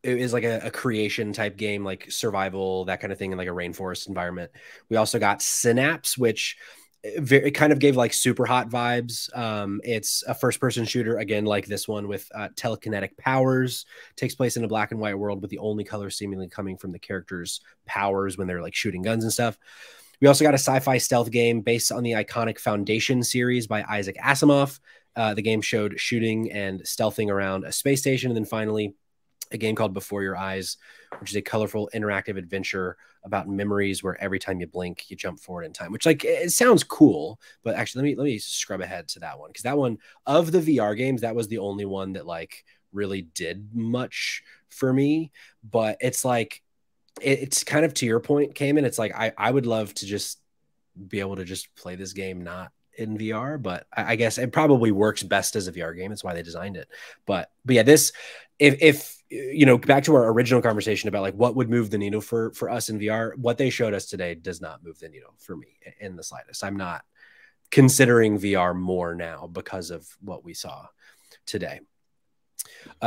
Speaker 1: is like a creation type game, like survival, that kind of thing, in like a rainforest environment. We also got Synapse, which it kind of gave like super hot vibes. It's a first person shooter, again, like this one, with telekinetic powers. Takes place in a black and white world with the only color seemingly coming from the characters' powers when they're like shooting guns and stuff. We also got a sci-fi stealth game based on the iconic Foundation series by Isaac Asimov. The game showed shooting and stealthing around a space station. And then finally, a game called Before Your Eyes, which is a colorful interactive adventure about memories where every time you blink, you jump forward in time, which, like, it sounds cool. But actually, let me scrub ahead to that one, because that one, of the VR games, that was the only one that like really did much for me. But it's like, it's kind of to your point, Cayman. It's like I would love to just be able to just play this game not in VR, but I guess it probably works best as a VR game. That's why they designed it. But yeah, this, if you know, back to our original conversation about like what would move the needle for us in VR, what they showed us today does not move the needle for me in the slightest. I'm not considering VR more now because of what we saw today.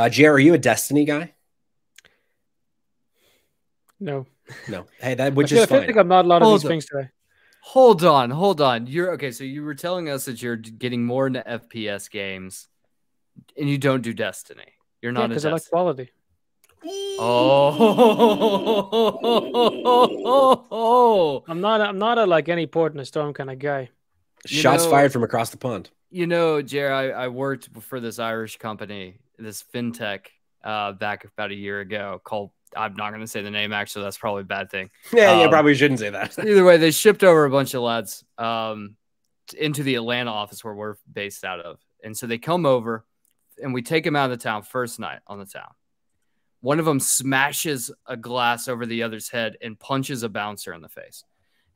Speaker 1: JR, are you a Destiny guy?
Speaker 3: No.
Speaker 1: Hey, that, which is fine.
Speaker 3: I think I'm not a lot of these things today.
Speaker 2: Hold on. You're okay. So you were telling us that you're getting more into FPS games, and you don't do Destiny. You're not,
Speaker 3: because I like quality.
Speaker 2: Oh,
Speaker 3: I'm not a like any port in a storm kind of guy.
Speaker 1: Shots fired from across the pond.
Speaker 2: You know, Jerry, I worked for this Irish company, this fintech, back about a year ago, called, I'm not going to say the name, actually. That's probably a bad thing.
Speaker 1: Yeah, probably shouldn't say that.
Speaker 2: Either way, they shipped over a bunch of lads into the Atlanta office where we're based out of. And so they come over, and we take them out of the town first night on the town. One of them smashes a glass over the other's head and punches a bouncer in the face.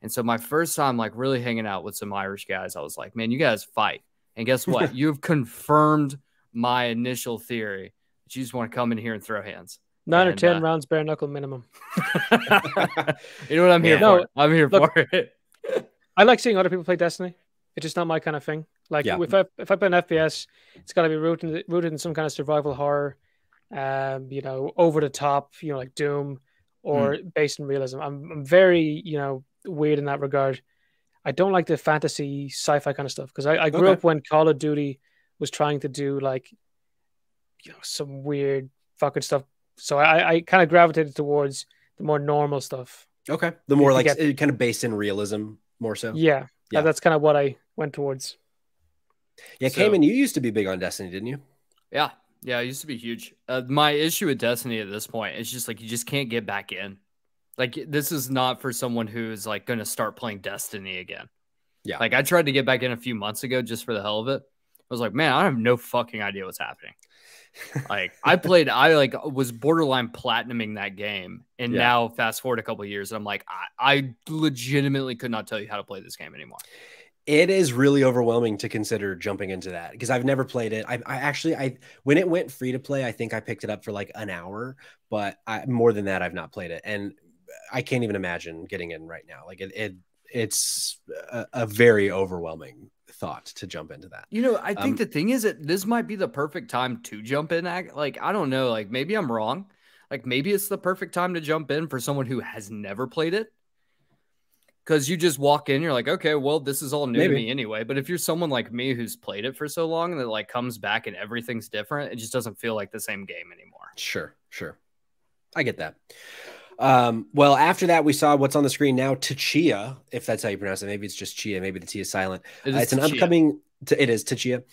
Speaker 2: And so my first time, like, really hanging out with some Irish guys, I was like, man, you guys fight. And guess what? You've confirmed my initial theory that you just want to come in here and throw hands.
Speaker 3: 9 or 10 rounds bare knuckle minimum.
Speaker 2: You know what I'm here for? I'm here for it.
Speaker 3: I like seeing other people play Destiny. It's just not my kind of thing. Like, if I play an FPS, it's got to be rooted in some kind of survival horror, you know, over the top, you know, like Doom, or based in realism. I'm very, you know, weird in that regard. I don't like the fantasy sci-fi kind of stuff, because I grew up when Call of Duty was trying to do, like, you know, some weird fucking stuff. So I kind of gravitated towards the more normal stuff.
Speaker 1: Okay. The more like kind of based in realism more so.
Speaker 3: Yeah. That's kind of what I went towards.
Speaker 1: Yeah. Cayman, you used to be big on Destiny, didn't you?
Speaker 2: Yeah. Yeah. It used to be huge. My issue with Destiny at this point is just like, you just can't get back in. Like, this is not for someone who's like going to start playing Destiny again. Yeah. Like, I tried to get back in a few months ago just for the hell of it. I was like, man, I have no fucking idea what's happening. Like, I was borderline platinuming that game, and now fast forward a couple of years, and I'm like, I legitimately could not tell you how to play this game anymore.
Speaker 1: It is really overwhelming to consider jumping into that because I've never played it. I actually when it went free to play, I think I picked it up for like an hour, but more than that, I've not played it, and I can't even imagine getting in right now. Like it's a very overwhelming thought to jump into that.
Speaker 2: You know, I think the thing is that this might be the perfect time to jump in. Like, I don't know, like maybe I'm wrong. Like maybe it's the perfect time to jump in for someone who has never played it. Because you just walk in, you're like, okay, well, this is all new to me anyway. But if you're someone like me who's played it for so long and it like comes back and everything's different, it just doesn't feel like the same game anymore.
Speaker 1: Sure. I get that. Well, after that, we saw what's on the screen now, Tchia, if that's how you pronounce it. Maybe it's just Chia. Maybe the T is silent. It's an upcoming. It is Tchia.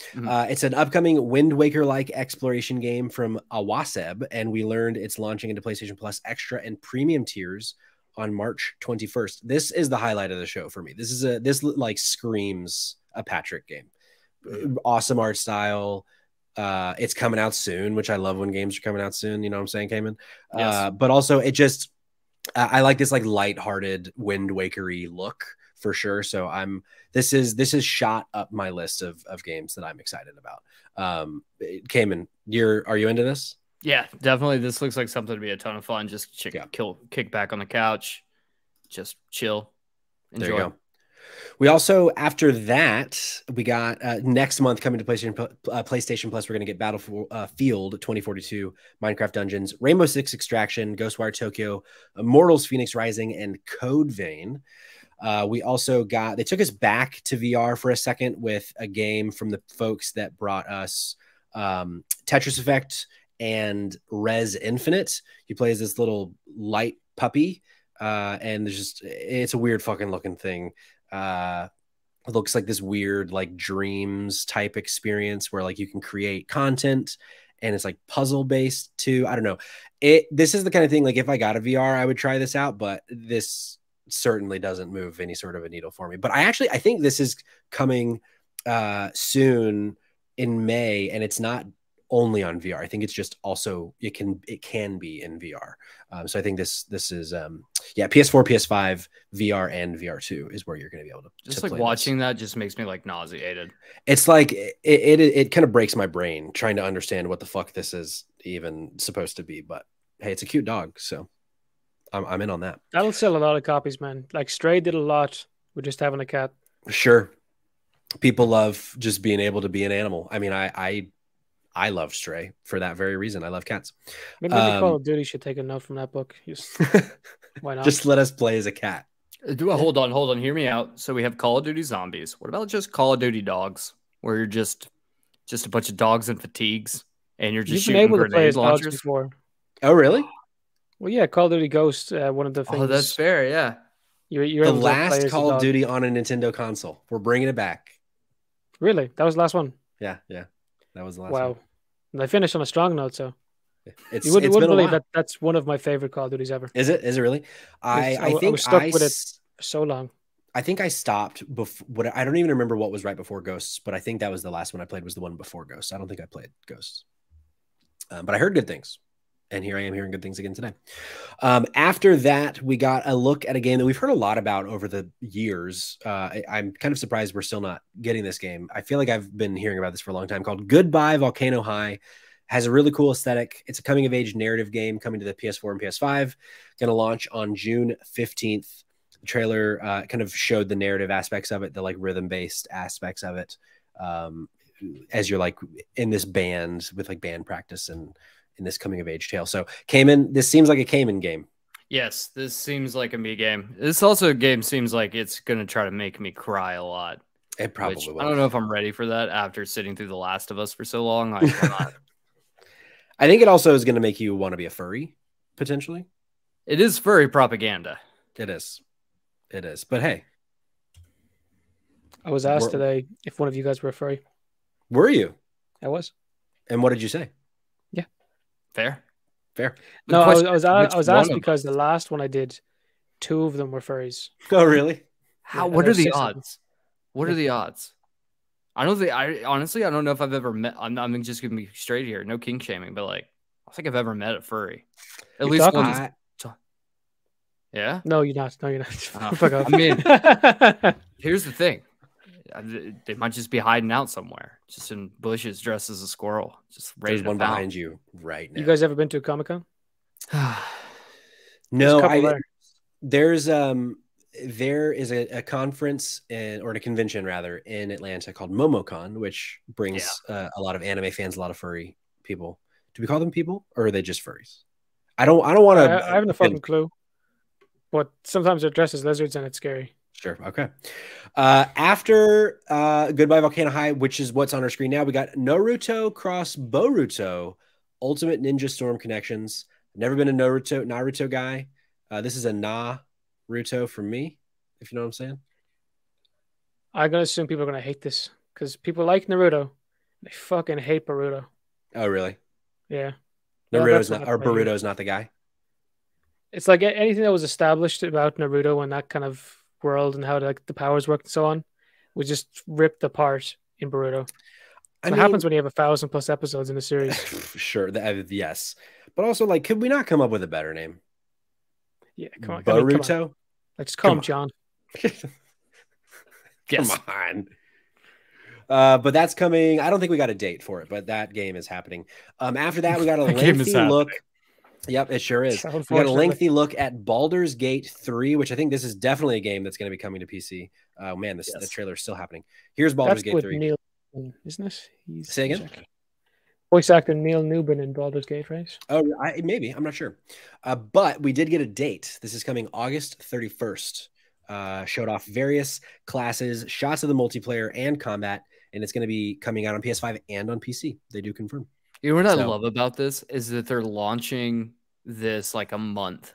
Speaker 1: It's an upcoming Wind Waker-like exploration game from Awaseb, and we learned it's launching into PlayStation Plus Extra and Premium tiers on March 21st. This is the highlight of the show for me. This like screams a Patrick game. Awesome art style. It's coming out soon, which I love when games are coming out soon. You know what I'm saying, Cayman? Yes. But also it just, I like this like lighthearted Wind Wakery look for sure. So this is shot up my list of games that I'm excited about. Cayman, are you into this?
Speaker 2: Yeah, definitely. This looks like something to be a ton of fun. Just kick back on the couch, just chill, enjoy.
Speaker 1: There you go. We also, after that, we got next month coming to PlayStation Plus, we're going to get Battlefield 2042, Minecraft Dungeons, Rainbow Six Extraction, Ghostwire Tokyo, Immortals Phoenix Rising, and Code Vein. We also they took us back to VR for a second with a game from the folks that brought us Tetris Effect and Res Infinite. You play as this little light puppy, and it's a weird fucking looking thing. It looks like this weird like dreams type experience where like you can create content and it's like puzzle based too. I don't know. This is the kind of thing, like if I got a VR, I would try this out, but this certainly doesn't move any sort of a needle for me. But I think this is coming soon in May, and it's not only on VR. I think it's just also it can be in VR. So I think this is PS4, PS5, VR, and VR2 is where you're going to be able to
Speaker 2: just like watching that just makes me like nauseated.
Speaker 1: It's like it kind of breaks my brain trying to understand what the fuck this is even supposed to be. But hey, it's a cute dog, so I'm in on that.
Speaker 3: That'll sell a lot of copies, man. Like Stray did a lot with just having a cat.
Speaker 1: Sure, people love just being able to be an animal. I mean, I love Stray for that very reason. I love cats.
Speaker 3: Maybe Call of Duty should take a note from that book. Why not?
Speaker 1: Just let us play as a cat.
Speaker 2: Hold on. Hear me out. So we have Call of Duty Zombies. What about just Call of Duty Dogs, where you're just a bunch of dogs in fatigues and you're just shooting grenade launchers?
Speaker 3: Before.
Speaker 1: Oh, really?
Speaker 3: Well, yeah, Call of Duty Ghost, one of the things.
Speaker 2: Oh, that's fair, yeah.
Speaker 3: You're
Speaker 1: the last Call of Duty on a Nintendo console. We're bringing it back.
Speaker 3: Really? That was the last one?
Speaker 1: Yeah. That was the last one.
Speaker 3: Wow. And I finished on a strong note, so.
Speaker 1: You
Speaker 3: wouldn't believe that that's one of my favorite Call of Duties ever.
Speaker 1: Is it really? I think I was
Speaker 3: stuck with it for so long.
Speaker 1: I think I stopped before. I don't even remember what was right before Ghosts, but I think that was the last one I played was the one before Ghosts. I don't think I played Ghosts. But I heard good things. And here I am hearing good things again today. After that, we got a look at a game that we've heard a lot about over the years. I'm kind of surprised we're still not getting this game. I feel like I've been hearing about this for a long time, called Goodbye Volcano High. Has a really cool aesthetic. It's a coming-of-age narrative game coming to the PS4 and PS5. Going to launch on June 15th. The trailer kind of showed the narrative aspects of it, the like rhythm-based aspects of it, as you're like in this band with like band practice and in this coming of age tale. So Cayman, this seems like a Cayman game.
Speaker 2: Yes, this seems like a me game. This also game seems like it's going to try to make me cry a lot.
Speaker 1: It probably will.
Speaker 2: I don't know if I'm ready for that after sitting through The Last of Us for so long. I'm not.
Speaker 1: I think it also is going to make you want to be a furry, potentially.
Speaker 2: It is furry propaganda.
Speaker 1: It is. But hey.
Speaker 3: I was asked today if one of you guys were a furry.
Speaker 1: Were you?
Speaker 3: I was.
Speaker 1: And what did you say?
Speaker 3: Yeah.
Speaker 2: Fair.
Speaker 3: No, I was asked because the last one I did, 2 of them were furries.
Speaker 1: Oh, really?
Speaker 2: What are the odds? What are the odds? Honestly, I don't know if I've ever met. I'm just gonna be straight here. No kink shaming, but like, I don't think I've ever met a furry. At least one. Yeah.
Speaker 3: No, you're not. No, you're not.
Speaker 2: I mean, here's the thing. They might just be hiding out somewhere, just in bushes, dressed as a squirrel, just ready
Speaker 1: There's
Speaker 2: to
Speaker 1: one
Speaker 2: pounce.
Speaker 1: behind you right now.
Speaker 3: You guys ever been to a Comic-Con?
Speaker 1: No, there is a conference or a convention rather in Atlanta called MomoCon, which brings a lot of anime fans, a lot of furry people. Do we call them people, or are they just furries? I don't want to.
Speaker 3: I haven't a fucking clue. But sometimes they're dressed as lizards, and it's scary.
Speaker 1: Sure. Okay. After Goodbye Volcano High, which is what's on our screen now, we got Naruto Cross Boruto Ultimate Ninja Storm Connections. Never been a Naruto guy. This is a Naruto for me, if you know what I'm saying.
Speaker 3: I'm gonna assume people are gonna hate this because people like Naruto. They fucking hate Boruto.
Speaker 1: Oh, really?
Speaker 3: Yeah.
Speaker 1: Naruto's not, or Boruto's not the guy.
Speaker 3: It's like anything that was established about Naruto and that kind of world and how the powers work and so on was just ripped apart in Boruto. So what happens when you have 1,000+ episodes in a series?
Speaker 1: Sure, yes, but also like, could we not come up with a better name?
Speaker 3: Yeah, come on,
Speaker 1: Boruto.
Speaker 3: Come on. Let's call him John.
Speaker 1: Come on. But that's coming. I don't think we got a date for it, but that game is happening. After that, we got a lengthy look. Yep, it sure is. We got a lengthy look at Baldur's Gate 3, which I think this is definitely a game that's going to be coming to PC. Oh man, the trailer is still happening. Here's Baldur's Gate 3.
Speaker 3: Neil, isn't it?
Speaker 1: Say again?
Speaker 3: Voice actor Neil Newbin in Baldur's Gate, right?
Speaker 1: Oh, maybe. I'm not sure. But we did get a date. This is coming August 31st. Showed off various classes, shots of the multiplayer and combat, and it's going to be coming out on PS5 and on PC. They do confirm.
Speaker 2: You know what I love about this is that they're launching this like a month,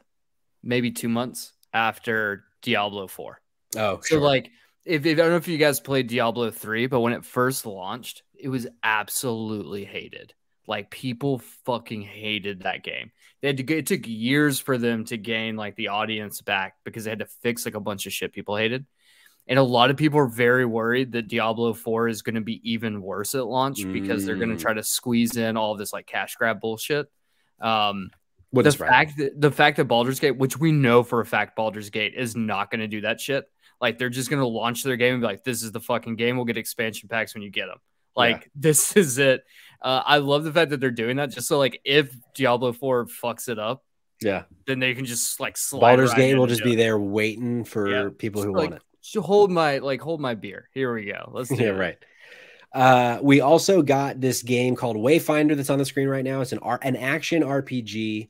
Speaker 2: maybe 2 months after Diablo 4.
Speaker 1: Oh,
Speaker 2: so like, I don't know if you guys played Diablo 3, but when it first launched, it was absolutely hated. Like, people fucking hated that game. It took years for them to gain like the audience back because they had to fix like a bunch of shit people hated. And a lot of people are very worried that Diablo 4 is going to be even worse at launch because they're going to try to squeeze in all this like cash grab bullshit. The fact that Baldur's Gate, which we know for a fact Baldur's Gate is not going to do that shit. Like, they're just going to launch their game and be like, this is the fucking game. We'll get expansion packs when you get them. Like, this is it. I love the fact that they're doing that just so like if Diablo 4 fucks it up, then they can just like slide.
Speaker 1: Baldur's Gate will just be there waiting for people who want it.
Speaker 2: Hold my beer. Here we go. Let's do it.
Speaker 1: Right. We also got this game called Wayfinder that's on the screen right now. It's an action RPG.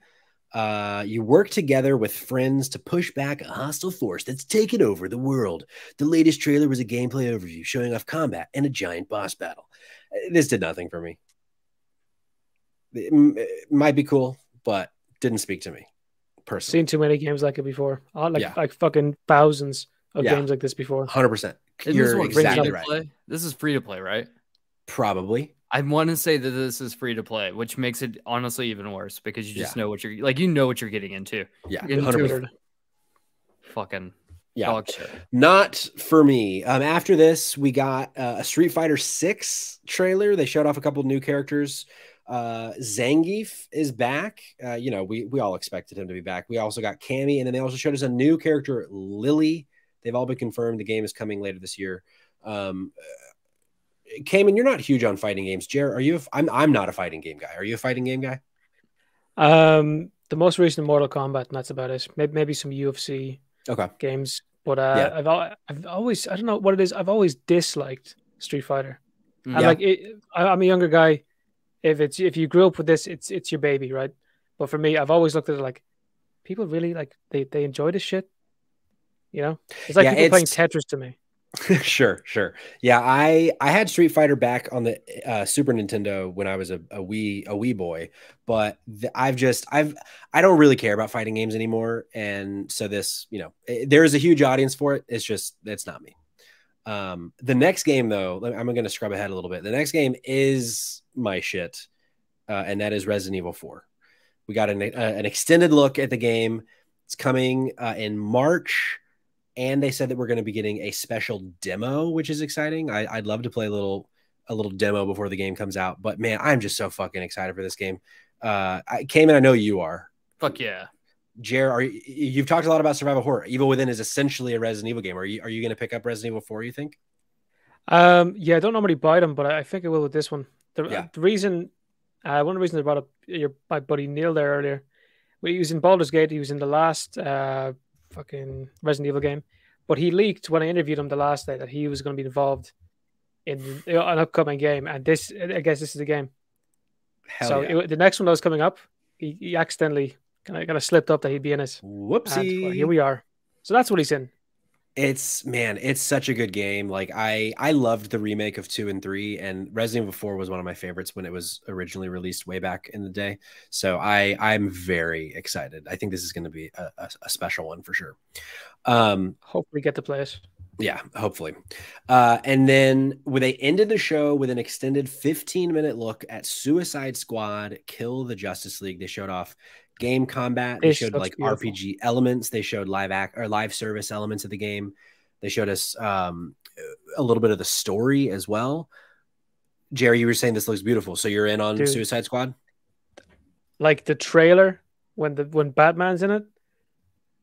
Speaker 1: You work together with friends to push back a hostile force that's taken over the world. The latest trailer was a gameplay overview showing off combat and a giant boss battle. This did nothing for me. It might be cool, but didn't speak to me personally.
Speaker 3: Seen too many games like it before. Like fucking thousands of games like this before.
Speaker 1: 100%. You're exactly right.
Speaker 2: This is free to play, right?
Speaker 1: Probably.
Speaker 2: I want to say that this is free to play, which makes it honestly even worse because you just know what you're like. You know what you're getting into.
Speaker 1: Yeah,
Speaker 2: 100%. Fucking dog shit.
Speaker 1: Not for me. After this, we got a Street Fighter 6 trailer. They showed off a couple of new characters. Zangief is back. We all expected him to be back. We also got Cammy, and then they also showed us a new character, Lily. They've all been confirmed. The game is coming later this year. Cayman, you're not huge on fighting games. Jer, are you? I'm not a fighting game guy. Are you a fighting game guy?
Speaker 3: The most recent Mortal Kombat, and that's about it. Maybe some UFC games, but I've always, I don't know what it is. I've always disliked Street Fighter. I'm a younger guy. If you grew up with this, it's your baby, right? But for me, I've always looked at it like people really like they enjoy this shit. You know, it's like people playing Tetris to me.
Speaker 1: Sure. Yeah, I had Street Fighter back on the Super Nintendo when I was a wee boy, but I don't really care about fighting games anymore, and so this, there is a huge audience for it. It's not me. The next game though, I'm going to scrub ahead a little bit. The next game is my shit, and that is Resident Evil 4. We got an extended look at the game. It's coming in March. And they said that we're going to be getting a special demo, which is exciting. I'd love to play a little demo before the game comes out. But man, I'm just so fucking excited for this game. Cayman, I know you are.
Speaker 2: Fuck yeah.
Speaker 1: Jer, you've talked a lot about survival horror. Evil Within is essentially a Resident Evil game. Are you going to pick up Resident Evil 4, you think?
Speaker 3: Yeah, I don't normally buy them, but I think I will with this one.
Speaker 1: Yeah.
Speaker 3: The reason, one of the reasons I brought up my buddy Neil there earlier, well, he was in Baldur's Gate. He was in the last fucking Resident Evil game, but he leaked when I interviewed him the last day that he was going to be involved in an upcoming game, and this, I guess, this is the game.
Speaker 1: Hell
Speaker 3: So
Speaker 1: yeah.
Speaker 3: the next one that was coming up, he accidentally kind of slipped up that he'd be in it.
Speaker 1: Whoopsie.
Speaker 3: And, well, here we are. So that's what he's in.
Speaker 1: It's such a good game. Like I loved the remake of 2 and 3, and Resident Evil 4 was one of my favorites when it was originally released way back in the day. So I'm very excited. I think this is going to be a special one for sure.
Speaker 3: Hopefully get to play it.
Speaker 1: Yeah, hopefully. And then when they ended the show with an extended 15-minute look at Suicide Squad Kill the Justice League. They showed off game combat. They showed like beautiful RPG elements. They showed live service elements of the game. They showed us a little bit of the story as well. Jerry, you were saying this looks beautiful. So you're in on Suicide Squad?
Speaker 3: Like the trailer when Batman's in it.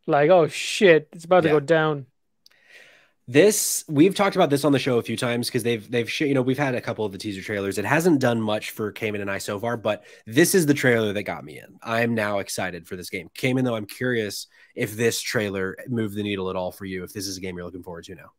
Speaker 3: Like, oh shit, it's about to go down.
Speaker 1: We've talked about this on the show a few times because we've had a couple of the teaser trailers. It hasn't done much for Cayman and I so far, but this is the trailer that got me in. I'm now excited for this game. Cayman, though, I'm curious if this trailer moved the needle at all for you, if this is a game you're looking forward to now.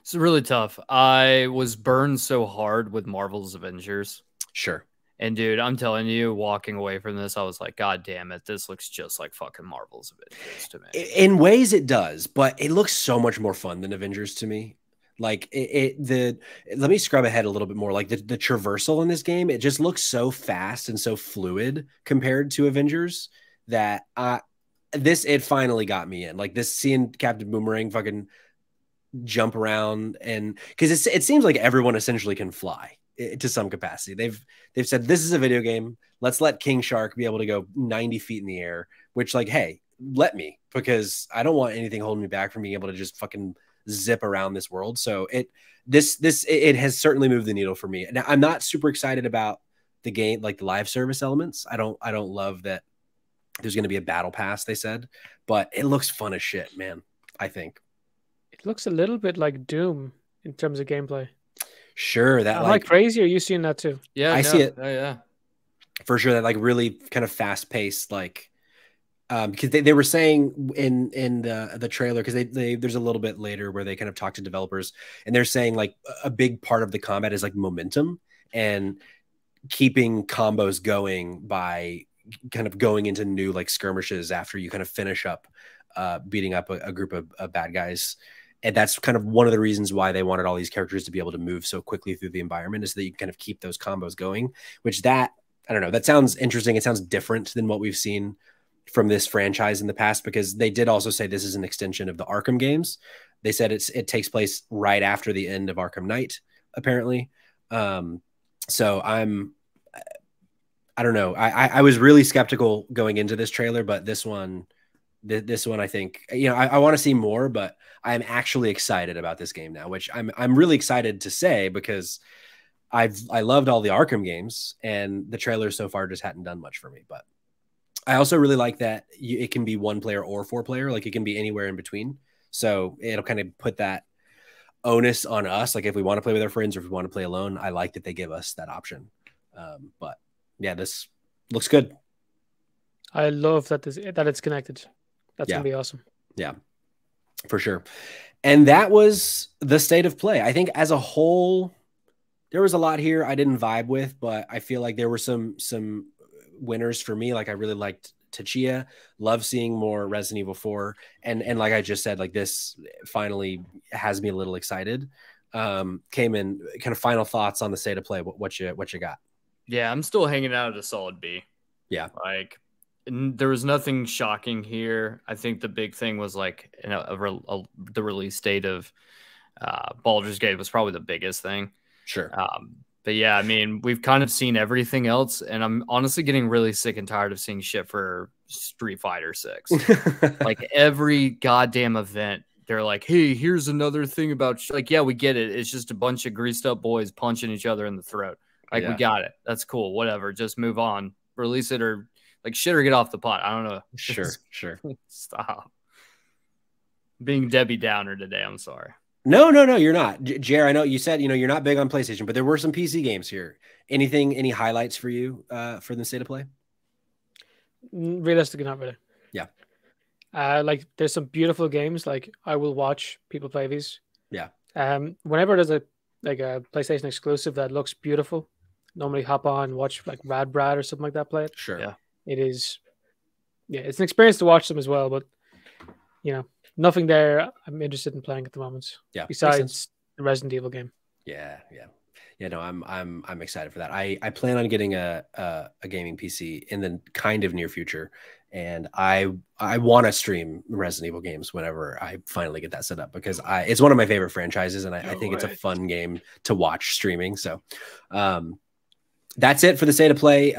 Speaker 2: It's really tough. I was burned so hard with Marvel's Avengers.
Speaker 1: Sure.
Speaker 2: And dude, I'm telling you, walking away from this, I was like, God damn it, this looks just like fucking Marvel's Avengers to me.
Speaker 1: In ways it does, but it looks so much more fun than Avengers to me. Like let me scrub ahead a little bit more. Like the traversal in this game, it just looks so fast and so fluid compared to Avengers that it finally got me in. Like this, seeing Captain Boomerang fucking jump around, and because it seems like everyone essentially can fly to some capacity. They've said this is a video game. Let's let King Shark be able to go 90 feet in the air, which, like, hey, let me, because I don't want anything holding me back from being able to just fucking zip around this world. So it has certainly moved the needle for me. Now, I'm not super excited about the game, like the live service elements. I don't love that there's going to be a battle pass, they said, but it looks fun as shit, man. I think
Speaker 3: it looks a little bit like Doom in terms of gameplay.
Speaker 1: Sure, that
Speaker 3: am I crazy? Are you seeing that too?
Speaker 2: Yeah,
Speaker 1: I see it.
Speaker 2: Oh, yeah,
Speaker 1: for sure. That like really kind of fast paced, like because they were saying in the trailer, because there's a little bit later where they kind of talk to developers, and they're saying like a big part of the combat is like momentum and keeping combos going by kind of going into new like skirmishes after you kind of finish up beating up a group of bad guys. And that's kind of one of the reasons why they wanted all these characters to be able to move so quickly through the environment, is that you kind of keep those combos going, which I don't know, that sounds interesting. It sounds different than what we've seen from this franchise in the past, because they did also say this is an extension of the Arkham games. They said it takes place right after the end of Arkham Knight, apparently. So I don't know. I was really skeptical going into this trailer, but this one, I think, I want to see more, but I'm actually excited about this game now, which I'm really excited to say, because I loved all the Arkham games, and the trailers so far just hadn't done much for me. But I also really like that it can be 1 player or 4 player, like it can be anywhere in between. So it'll kind of put that onus on us. Like if we want to play with our friends or if we want to play alone, I like that they give us that option. But yeah, this looks good.
Speaker 3: I love that it's connected. That's going to be awesome.
Speaker 1: Yeah, for sure. And that was the state of play. I think as a whole, there was a lot here I didn't vibe with, but I feel like there were some winners for me. Like I really liked Tachia, love seeing more Resident Evil 4. And like I just said, like this finally has me a little excited. Came in kind of final thoughts on the state of play. What you got?
Speaker 2: Yeah, I'm still hanging out at a solid B.
Speaker 1: Yeah.
Speaker 2: Like there was nothing shocking here. I think the big thing was like the release date of Baldur's Gate was probably the biggest thing.
Speaker 1: Sure.
Speaker 2: But yeah, I mean, we've kind of seen everything else, and I'm honestly getting really sick and tired of seeing shit for Street Fighter 6. Like every goddamn event, they're like, hey, here's another thing about like, yeah, we get it. It's just a bunch of greased up boys punching each other in the throat. Like, we got it. That's cool. Whatever. Just move on. Release it, or like shit, or get off the pot. I don't know.
Speaker 1: Sure.
Speaker 2: Stop being Debbie Downer today. I'm sorry.
Speaker 1: No, no, no, you're not. Jer, I know you said, you're not big on PlayStation, but there were some PC games here. Any highlights for you for the state of play?
Speaker 3: Realistically, not really.
Speaker 1: Yeah.
Speaker 3: Like there's some beautiful games. Like I will watch people play these.
Speaker 1: Yeah.
Speaker 3: Whenever there's a PlayStation exclusive that looks beautiful, normally hop on, watch like Rad Brad or something like that play it.
Speaker 1: Sure.
Speaker 2: Yeah.
Speaker 3: It is. Yeah, it's an experience to watch them as well, but nothing there I'm interested in playing at the moment.
Speaker 1: Yeah.
Speaker 3: Besides the Resident Evil game.
Speaker 1: Yeah, yeah. Yeah, no, I'm excited for that. I plan on getting a gaming PC in the kind of near future, and I want to stream Resident Evil games whenever I finally get that set up because it's one of my favorite franchises, and I think it's a fun game to watch streaming. So, that's it for the state of play.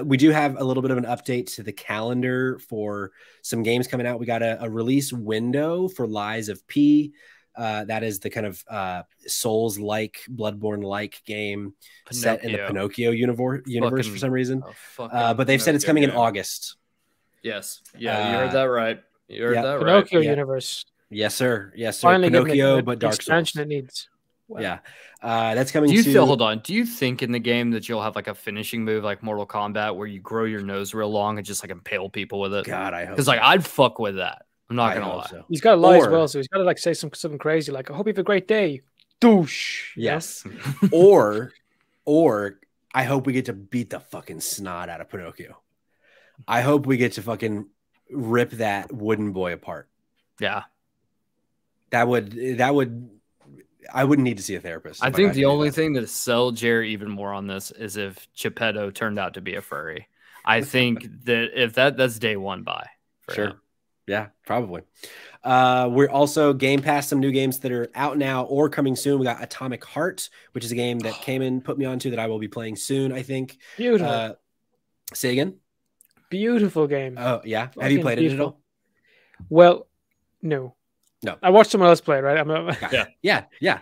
Speaker 1: We do have a little bit of an update to the calendar for some games coming out. We got a release window for Lies of P. That is the kind of Souls-like, Bloodborne-like game set in the Pinocchio universe for some reason. But they've said it's coming in August.
Speaker 2: Yes. Yeah, you heard that right. You heard that right.
Speaker 3: Pinocchio universe.
Speaker 1: Yes, sir. Yes, sir.
Speaker 3: Finally
Speaker 1: Pinocchio, but Dark Souls.
Speaker 3: It needs.
Speaker 1: Wow. Yeah. That's coming
Speaker 2: hold on. Do you think in the game that you'll have like a finishing move like Mortal Kombat where you grow your nose real long and just like impale people with it?
Speaker 1: God, I hope.
Speaker 2: Because like I'd fuck with that. I'm not gonna lie.
Speaker 3: So. He's got to lie as well, so he's got to like say something crazy, like "I hope you have a great day." Douche.
Speaker 1: Yes. or I hope we get to beat the fucking snot out of Pinocchio. I hope we get to fucking rip that wooden boy apart.
Speaker 2: Yeah.
Speaker 1: That would. I wouldn't need to see a therapist.
Speaker 2: I think the only thing that sell Jerry even more on this is if Geppetto turned out to be a furry. I think that if that's day one buy.
Speaker 1: Sure. Him. Yeah, probably. We're also Game Pass some new games that are out now or coming soon. We got Atomic Heart, which is a game that Cayman put me onto that I will be playing soon, I think.
Speaker 3: Beautiful.
Speaker 1: Say again?
Speaker 3: Beautiful game.
Speaker 1: Oh, yeah. Have you played it at all?
Speaker 3: Well, no.
Speaker 1: No.
Speaker 3: I watched someone else play it, right?
Speaker 1: Yeah.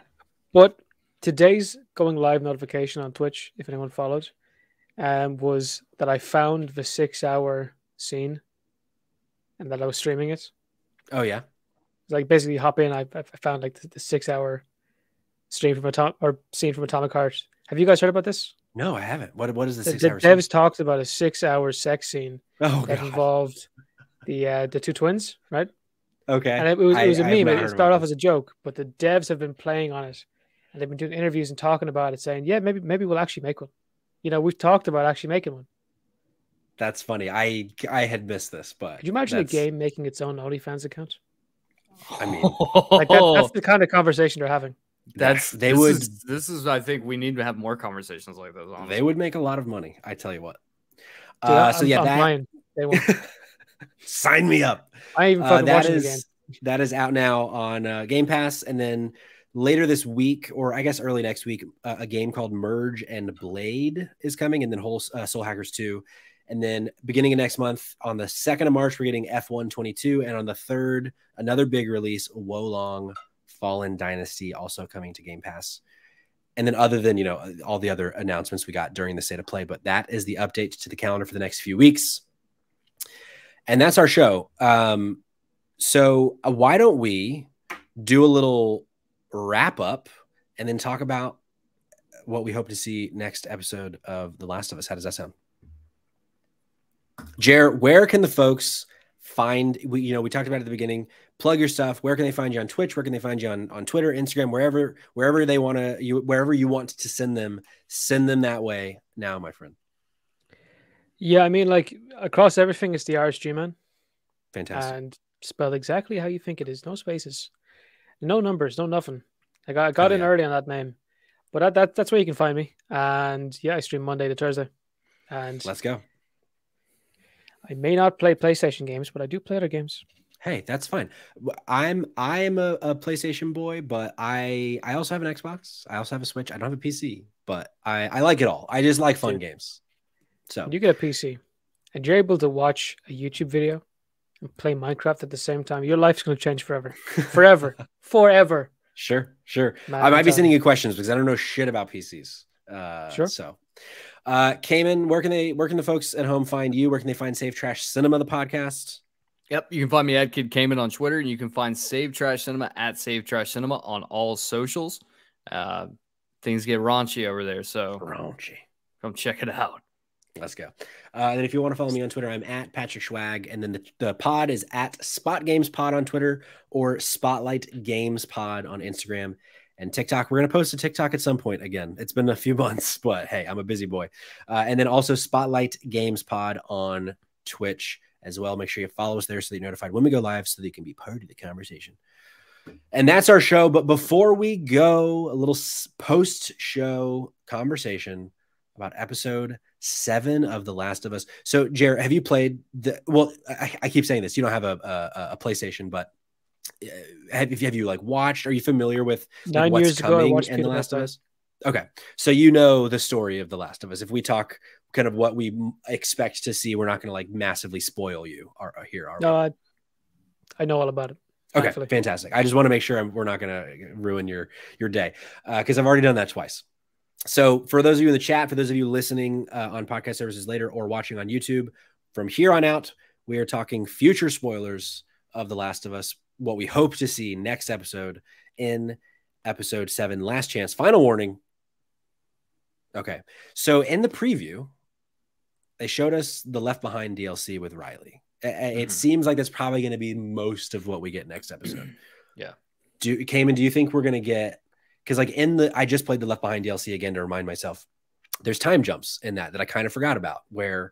Speaker 3: But today's going live notification on Twitch, if anyone followed, was that I found the 6-hour scene and that I was streaming it.
Speaker 1: Oh, yeah.
Speaker 3: Like basically hop in, I found like the 6-hour stream from scene from Atomic Heart. Have you guys heard about this?
Speaker 1: No, I haven't. What is the
Speaker 3: 6-hour scene? Devs talked about a 6-hour sex scene that involved the two twins, right?
Speaker 1: Okay.
Speaker 3: And it was a meme. It started off as a joke, but the devs have been playing on it and they've been doing interviews and talking about it, saying, yeah, maybe we'll actually make one. We've talked about actually making one.
Speaker 1: That's funny. I had missed this, but
Speaker 3: could you imagine a game making its own OnlyFans account?
Speaker 1: I mean,
Speaker 3: like that's the kind of conversation they're having.
Speaker 2: This is I think we need to have more conversations like this. Honestly.
Speaker 1: They would make a lot of money. I tell you what.
Speaker 3: Dude, I'm they won't.
Speaker 1: Sign me up.
Speaker 3: I ain't even fucking watching the game.
Speaker 1: That is out now on Game Pass, and then later this week, or I guess early next week, a game called Merge and Blade is coming, and then Soul Hackers 2. And then beginning of next month, on the 2nd of March, we're getting F122. And on the 3rd, another big release, Wolong Fallen Dynasty, also coming to Game Pass. And then other than, all the other announcements we got during the state of play. But that is the update to the calendar for the next few weeks. And that's our show. So why don't we do a little wrap up and then talk about what we hope to see next episode of The Last of Us. How does that sound? Jer, where can the folks find, we talked about at the beginning, plug your stuff. Where can they find you on Twitch? Where can they find you on Twitter, Instagram, wherever they want to, wherever you want to send them that way now, my friend.
Speaker 3: Yeah, I mean, like across everything, it's the RSG man.
Speaker 1: Fantastic.
Speaker 3: And spelled exactly how you think it is. No spaces, no numbers, no nothing. I got in early on that name, but that's where you can find me. And yeah, I stream Monday to Thursday. And
Speaker 1: let's go.
Speaker 3: I may not play PlayStation games, but I do play other games.
Speaker 1: Hey, that's fine. I'm a PlayStation boy, but I also have an Xbox. I also have a Switch. I don't have a PC, but I like it all. I just like fun games. So
Speaker 3: you get a PC and you're able to watch a YouTube video and play Minecraft at the same time, your life's going to change forever. Forever.
Speaker 1: Sure. Man, I might be sending you questions because I don't know shit about PCs.
Speaker 3: Sure.
Speaker 1: So, Cayman, where can the folks at home find you? Where can they find Safe Trash Cinema, the podcast?
Speaker 2: Yep, you can find me at Kid Cayman on Twitter, and you can find Save Trash Cinema at Save Trash Cinema on all socials. Things get raunchy over there, so
Speaker 1: raunchy.
Speaker 2: Come check it out.
Speaker 1: Let's go. And then if you want to follow me on Twitter, I'm at Patrick Schwag. And then the pod is at Spot Games Pod on Twitter or Spotlight Games Pod on Instagram and TikTok. We're going to post a TikTok at some point again. It's been a few months, but hey, I'm a busy boy. And then also Spotlight Games Pod on Twitch as well. Make sure you follow us there so that you're notified when we go live so that you can be part of the conversation. And that's our show. But before we go, a little post-show conversation about episode 7 of The Last of Us. So, Jared, have you played well, I keep saying this. You don't have a PlayStation, but have you like watched? Are you familiar with like,
Speaker 3: 9
Speaker 1: what's
Speaker 3: years ago, I
Speaker 1: coming
Speaker 3: watched
Speaker 1: in The
Speaker 3: Peter
Speaker 1: Last of
Speaker 3: Pan.
Speaker 1: Us? Okay. So you know the story of The Last of Us. If we talk kind of what we expect to see, we're not going to like massively spoil you here, are we?
Speaker 3: No, I know all about it.
Speaker 1: Okay,
Speaker 3: Thankfully.
Speaker 1: fantastic. I just want to make sure we're not going to ruin your day because I've already done that twice. So for those of you in the chat, for those of you listening on podcast services later or watching on YouTube, from here on out, we are talking future spoilers of The Last of Us, what we hope to see next episode in episode 7, Last Chance. Final warning. Okay, so in the preview, they showed us the Left Behind DLC with Riley. It seems like that's probably going to be most of what we get next episode.
Speaker 2: Yeah.
Speaker 1: Cayman, do you think we're going to get, because like I just played the Left Behind DLC again to remind myself, there's time jumps in that I kind of forgot about, where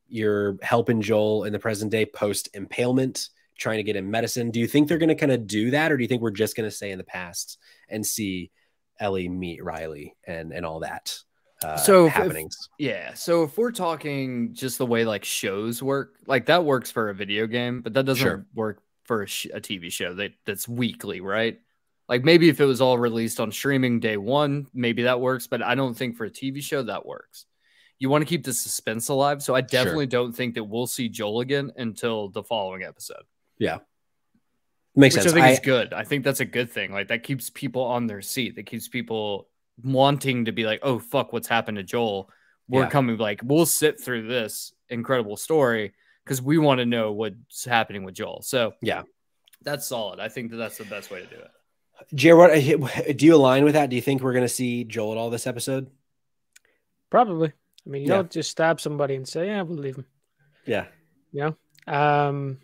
Speaker 1: you're helping Joel in the present day post impalement, trying to get him medicine. Do you think they're going to kind of do that? Or do you think we're just going to stay in the past and see Ellie meet Riley and all that? Happenings.
Speaker 2: So if we're talking just the way like shows work, like that works for a video game, but that doesn't work for a TV show that's weekly, right? Like maybe if it was all released on streaming day 1, maybe that works, but I don't think for a TV show that works. You want to keep the suspense alive, so I definitely don't think that we'll see Joel again until the following episode.
Speaker 1: Yeah. Makes sense.
Speaker 2: I think is good. I think that's a good thing. Like that keeps people on their seat. That keeps people wanting to be like, oh fuck, what's happened to Joel? We're coming, like we'll sit through this incredible story because we want to know what's happening with Joel. So
Speaker 1: yeah,
Speaker 2: that's solid. I think that's the best way to do it.
Speaker 1: Jared, do you align with that? Do you think we're going to see Joel at all this episode?
Speaker 3: Probably. I mean, you don't just stab somebody and say, yeah, we'll leave him.
Speaker 1: Yeah.
Speaker 3: You know?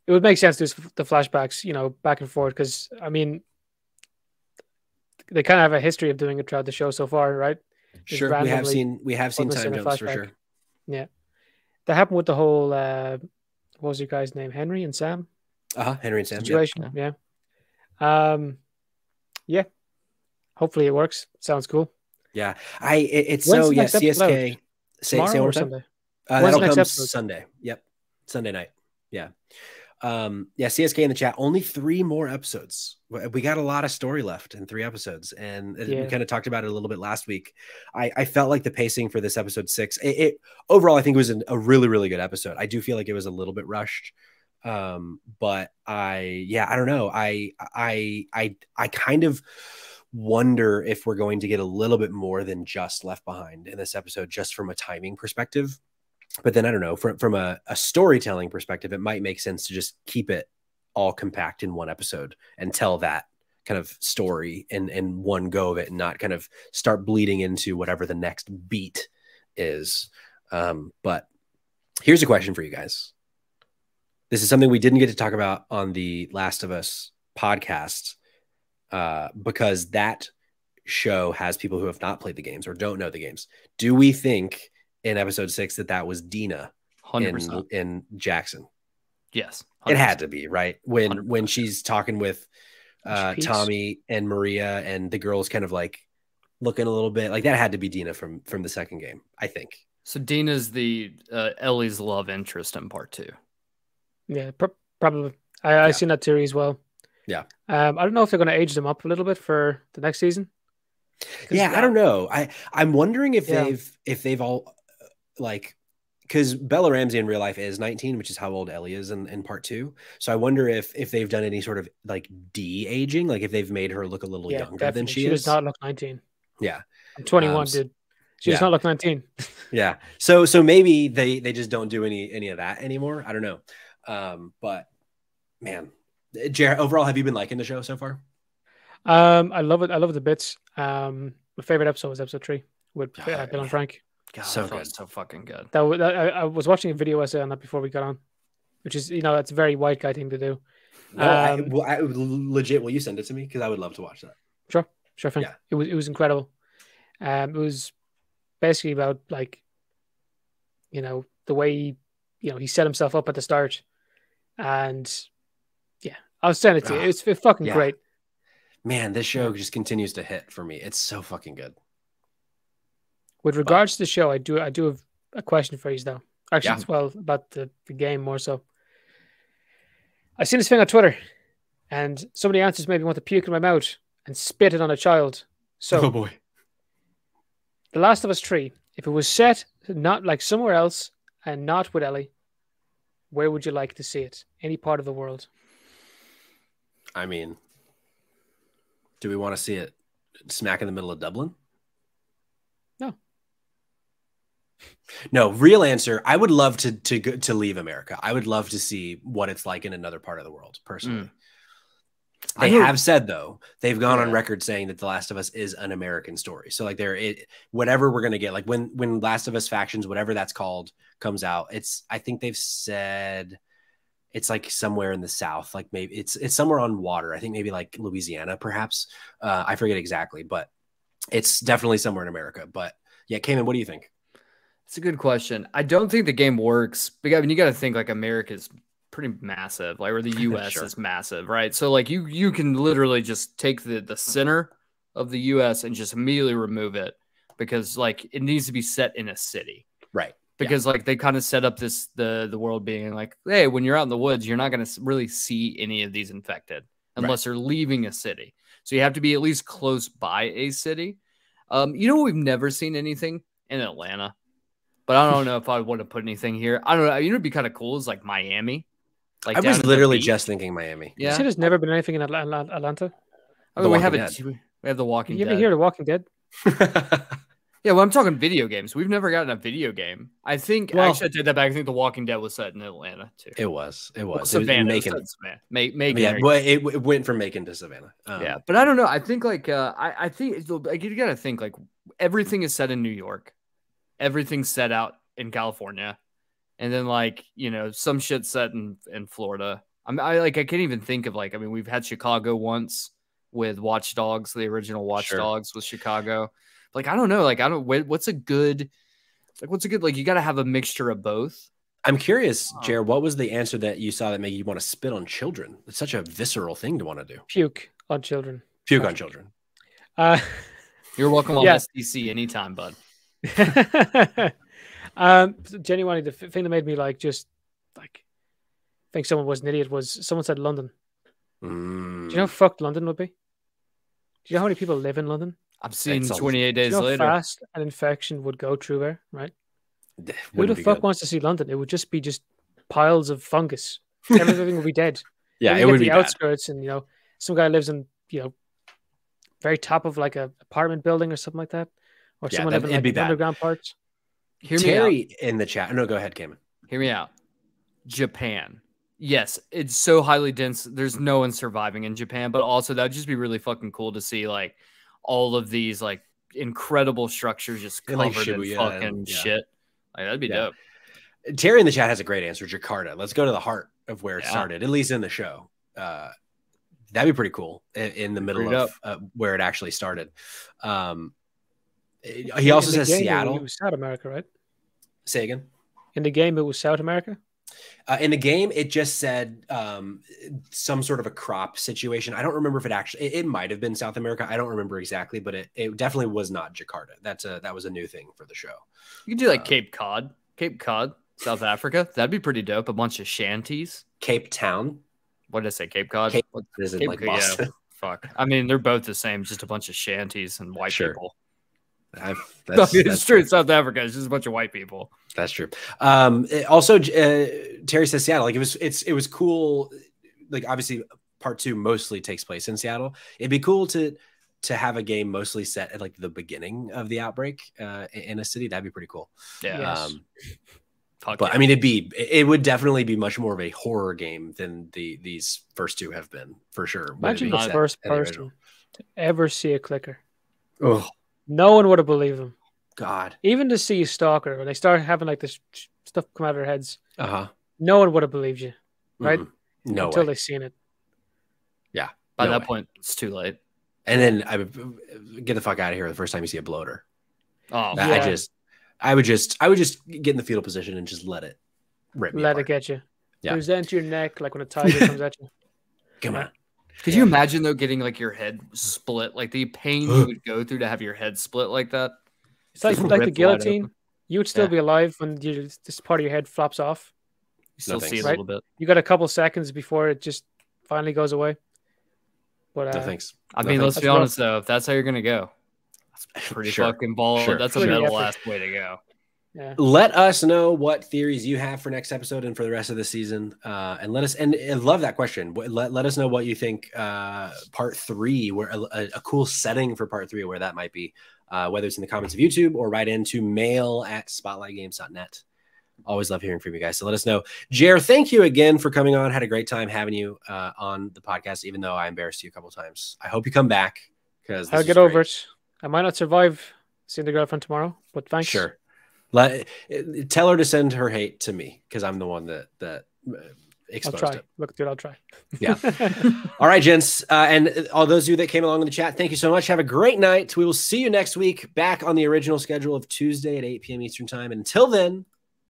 Speaker 3: It would make sense to do the flashbacks, you know, back and forth, because I mean, they kind of have a history of doing it throughout the show so far, right?
Speaker 1: Sure, we have seen time jumps for sure.
Speaker 3: Yeah, that happened with the whole what was your guy's name, Henry and Sam?
Speaker 1: Henry and Sam
Speaker 3: situation. Yeah. Hopefully it works. Sounds cool.
Speaker 1: Yeah, CSK. Say one more time.
Speaker 3: Sunday?
Speaker 1: That'll come Sunday. Yep, Sunday night. Yeah. CSK in the chat, only 3 more episodes. We got a lot of story left in 3 episodes, and we kind of talked about it a little bit last week. I felt like the pacing for this episode 6, it overall I think it was a really, really good episode. I do feel like it was a little bit rushed, but I don't know. I kind of wonder if we're going to get a little bit more than just Left Behind in this episode, just from a timing perspective. But then I don't know, from a storytelling perspective, it might make sense to just keep it all compact in one episode and tell that kind of story in one go of it, and not kind of start bleeding into whatever the next beat is. But here's a question for you guys. This is something we didn't get to talk about on the Last of Us podcast, because that show has people who have not played the games or don't know the games. Do we think in episode 6 that was Dina
Speaker 2: 100%.
Speaker 1: in Jackson?
Speaker 2: Yes,
Speaker 1: 100%. It had to be, right? When she's talking with Tommy and Maria, and the girl's kind of like looking a little bit like that, had to be Dina from the second game, I think.
Speaker 2: So Dina's the Ellie's love interest in part 2.
Speaker 3: Yeah, probably. I've seen that theory as well. Yeah. I don't know if they're going to age them up a little bit for the next season.
Speaker 1: Yeah, I don't know. I'm wondering if they've all like, because Bella Ramsey in real life is 19, which is how old Ellie is in part 2. So I wonder if they've done any sort of like de-aging, like if they've made her look a little younger than she is.
Speaker 3: She does not look 19.
Speaker 1: Yeah.
Speaker 3: I'm 21, dude. She does not look 19.
Speaker 1: Yeah. So maybe they just don't do any of that anymore. I don't know. But man, Jared, overall, have you been liking the show so far?
Speaker 3: I love it. I love the bits. My favorite episode was episode 3 with Bill and Frank.
Speaker 2: God,
Speaker 1: so good,
Speaker 2: so fucking good.
Speaker 3: I was watching a video essay on that before we got on, which is that's a very white guy thing to do.
Speaker 1: No, I legit. Will you send it to me? Because I would love to watch that.
Speaker 3: Sure thing. Yeah. It was incredible. It was basically about like, the way he set himself up at the start, and yeah, I'll send it to you. It's fucking great.
Speaker 1: Man, this show just continues to hit for me. It's so fucking good.
Speaker 3: With regards to the show, I do have a question for you though. Actually, as well about the game more so. I seen this thing on Twitter, and somebody answers made me want to puke in my mouth and spit it on a child. So,
Speaker 1: oh boy,
Speaker 3: The Last of Us 3, if it was set not like somewhere else and not with Ellie, where would you like to see it? Any part of the world?
Speaker 1: I mean, do we want to see it smack in the middle of Dublin? No, real answer. I would love to leave America. I would love to see what it's like in another part of the world, personally. They have said, though, they've gone on record saying that The Last of Us is an American story. So like whatever we're going to get, like when Last of Us Factions, whatever that's called, comes out, I think they've said it's like somewhere in the South, like maybe it's somewhere on water. I think maybe like Louisiana, perhaps. I forget exactly, but it's definitely somewhere in America. But yeah, Cayman, what do you think?
Speaker 2: It's a good question. I don't think the game works because, I mean, you got to think like America's pretty massive, like, or the US is massive, right? So like you can literally just take the center of the US and just immediately remove it because like it needs to be set in a city.
Speaker 1: Right.
Speaker 2: Because like they kind of set up the world being like, hey, when you're out in the woods, you're not going to really see any of these infected unless they're leaving a city. So you have to be at least close by a city. We've never seen anything in Atlanta. But I don't know if I want to put anything here. I don't know. It'd be kind of cool. Is like Miami. Like
Speaker 1: I was literally just thinking Miami.
Speaker 3: Yeah. You said there's never been anything in Atlanta?
Speaker 2: I mean, we have The Walking Dead.
Speaker 3: You ever hear The Walking Dead?
Speaker 2: Yeah, well, I'm talking video games. We've never gotten a video game. I think, actually, I take that back. I think The Walking Dead was set in Atlanta, too.
Speaker 1: It was.
Speaker 2: Well, Savannah.
Speaker 1: Macon.
Speaker 2: Macon.
Speaker 1: Yeah, well, it went from Macon to Savannah.
Speaker 2: Yeah, but I don't know. I think, like, I think, like, you got to think, like, everything is set in New York. Everything's set out in California. And then, like, some shit set in Florida. I can't even think of, like, I mean, we've had Chicago once with Watch Dogs. The original Watch Dogs was Chicago. Like, I don't know. Like, what's a good, like, you got to have a mixture of both.
Speaker 1: I'm curious, Jared, what was the answer that you saw that made you want to spit on children? It's such a visceral thing to want to do.
Speaker 3: Puke on children.
Speaker 1: Puke on children.
Speaker 2: You're welcome on SDC anytime, bud.
Speaker 3: Genuinely, the thing that made me think someone was an idiot was someone said London. Do you know how fucked London would be? Do you know how many people live in London?
Speaker 2: I've seen 28 days later.
Speaker 3: How fast an infection would go through there, right? Who the fuck wants to see London? It would just be piles of fungus. Everything would be dead.
Speaker 1: Yeah, it would be
Speaker 3: the outskirts, and some guy lives in very top of like a apartment building or something like that, or someone living in underground parts.
Speaker 1: Terry in the chat. No, go ahead, Cameron.
Speaker 2: Hear me out. Japan. Yes, it's so highly dense. There's no one surviving in Japan, but also that would just be really fucking cool to see like all of these like incredible structures just covered in fucking shit. Like, that'd be dope.
Speaker 1: Terry in the chat has a great answer. Jakarta. Let's go to the heart of where it started, at least in the show. That'd be pretty cool in the middle of where it actually started. He also says Seattle.
Speaker 3: It was South America, right?
Speaker 1: Say again.
Speaker 3: In the game, it was South America.
Speaker 1: In the game, it just said some sort of a crop situation. I don't remember if it might have been South America. I don't remember exactly, but it definitely was not Jakarta. That was a new thing for the show.
Speaker 2: You could do like Cape Cod, South Africa. That'd be pretty dope. A bunch of shanties.
Speaker 1: Cape Town.
Speaker 2: What did I say? Cape Cod?
Speaker 1: Is it like Boston?
Speaker 2: Yeah, fuck. I mean, they're both the same. Just a bunch of shanties and white people.
Speaker 1: That's
Speaker 2: true. South Africa is just a bunch of white people.
Speaker 1: That's true. Also, Terry says Seattle. Like it was cool. Like obviously, part 2 mostly takes place in Seattle. It'd be cool to to have a game mostly set at like the beginning of the outbreak in a city. That'd be pretty cool.
Speaker 2: Yeah.
Speaker 1: But I mean, it would definitely be much more of a horror game than these first two have been, for sure.
Speaker 3: Imagine the first person to ever see a clicker.
Speaker 1: Oh,
Speaker 3: no one would have believed them.
Speaker 1: God.
Speaker 3: Even to see Stalker, when they start having like this stuff come out of their heads,
Speaker 1: no
Speaker 3: one would have believed you, right?
Speaker 1: No
Speaker 3: Until
Speaker 1: way.
Speaker 3: they've seen it.
Speaker 1: Yeah.
Speaker 2: By that point, it's too late.
Speaker 1: And then I would get the fuck out of here the first time you see a bloater.
Speaker 2: Oh,
Speaker 1: yeah. I would just get in the fetal position and just let it rip me apart.
Speaker 3: It get you.
Speaker 1: Yeah.
Speaker 3: Present your neck like when a tiger comes at you.
Speaker 1: Come on.
Speaker 2: Could you imagine though getting like your head split, like the pain you would go through to have your head split like that?
Speaker 3: It's like the guillotine. You would still be alive when this part of your head flops off.
Speaker 2: You still see it a little bit.
Speaker 3: You got a couple seconds before it just finally goes away. But
Speaker 1: no thanks.
Speaker 2: I mean, let's be honest though. If that's how you're gonna go, that's pretty fucking ball. That's a metal ass way to go.
Speaker 3: Yeah.
Speaker 1: Let us know what theories you have for next episode and for the rest of the season, and let us. And love that question. Let us know what you think. Part 3, where a cool setting for part 3, where that might be, whether it's in the comments of YouTube or right into mail@spotlightgames.net. Always love hearing from you guys. So let us know. Jer, thank you again for coming on. Had a great time having you on the podcast, even though I embarrassed you a couple times. I hope you come back because
Speaker 3: I'll get over it. I might not survive seeing the girlfriend tomorrow, but thanks.
Speaker 1: Sure. Tell her to send her hate to me because I'm the one that exposed it.
Speaker 3: Look, dude, I'll try.
Speaker 1: Yeah. All right, gents. And all those of you that came along in the chat, thank you so much. Have a great night. We will see you next week back on the original schedule of Tuesday at 8 p.m. Eastern time. And until then,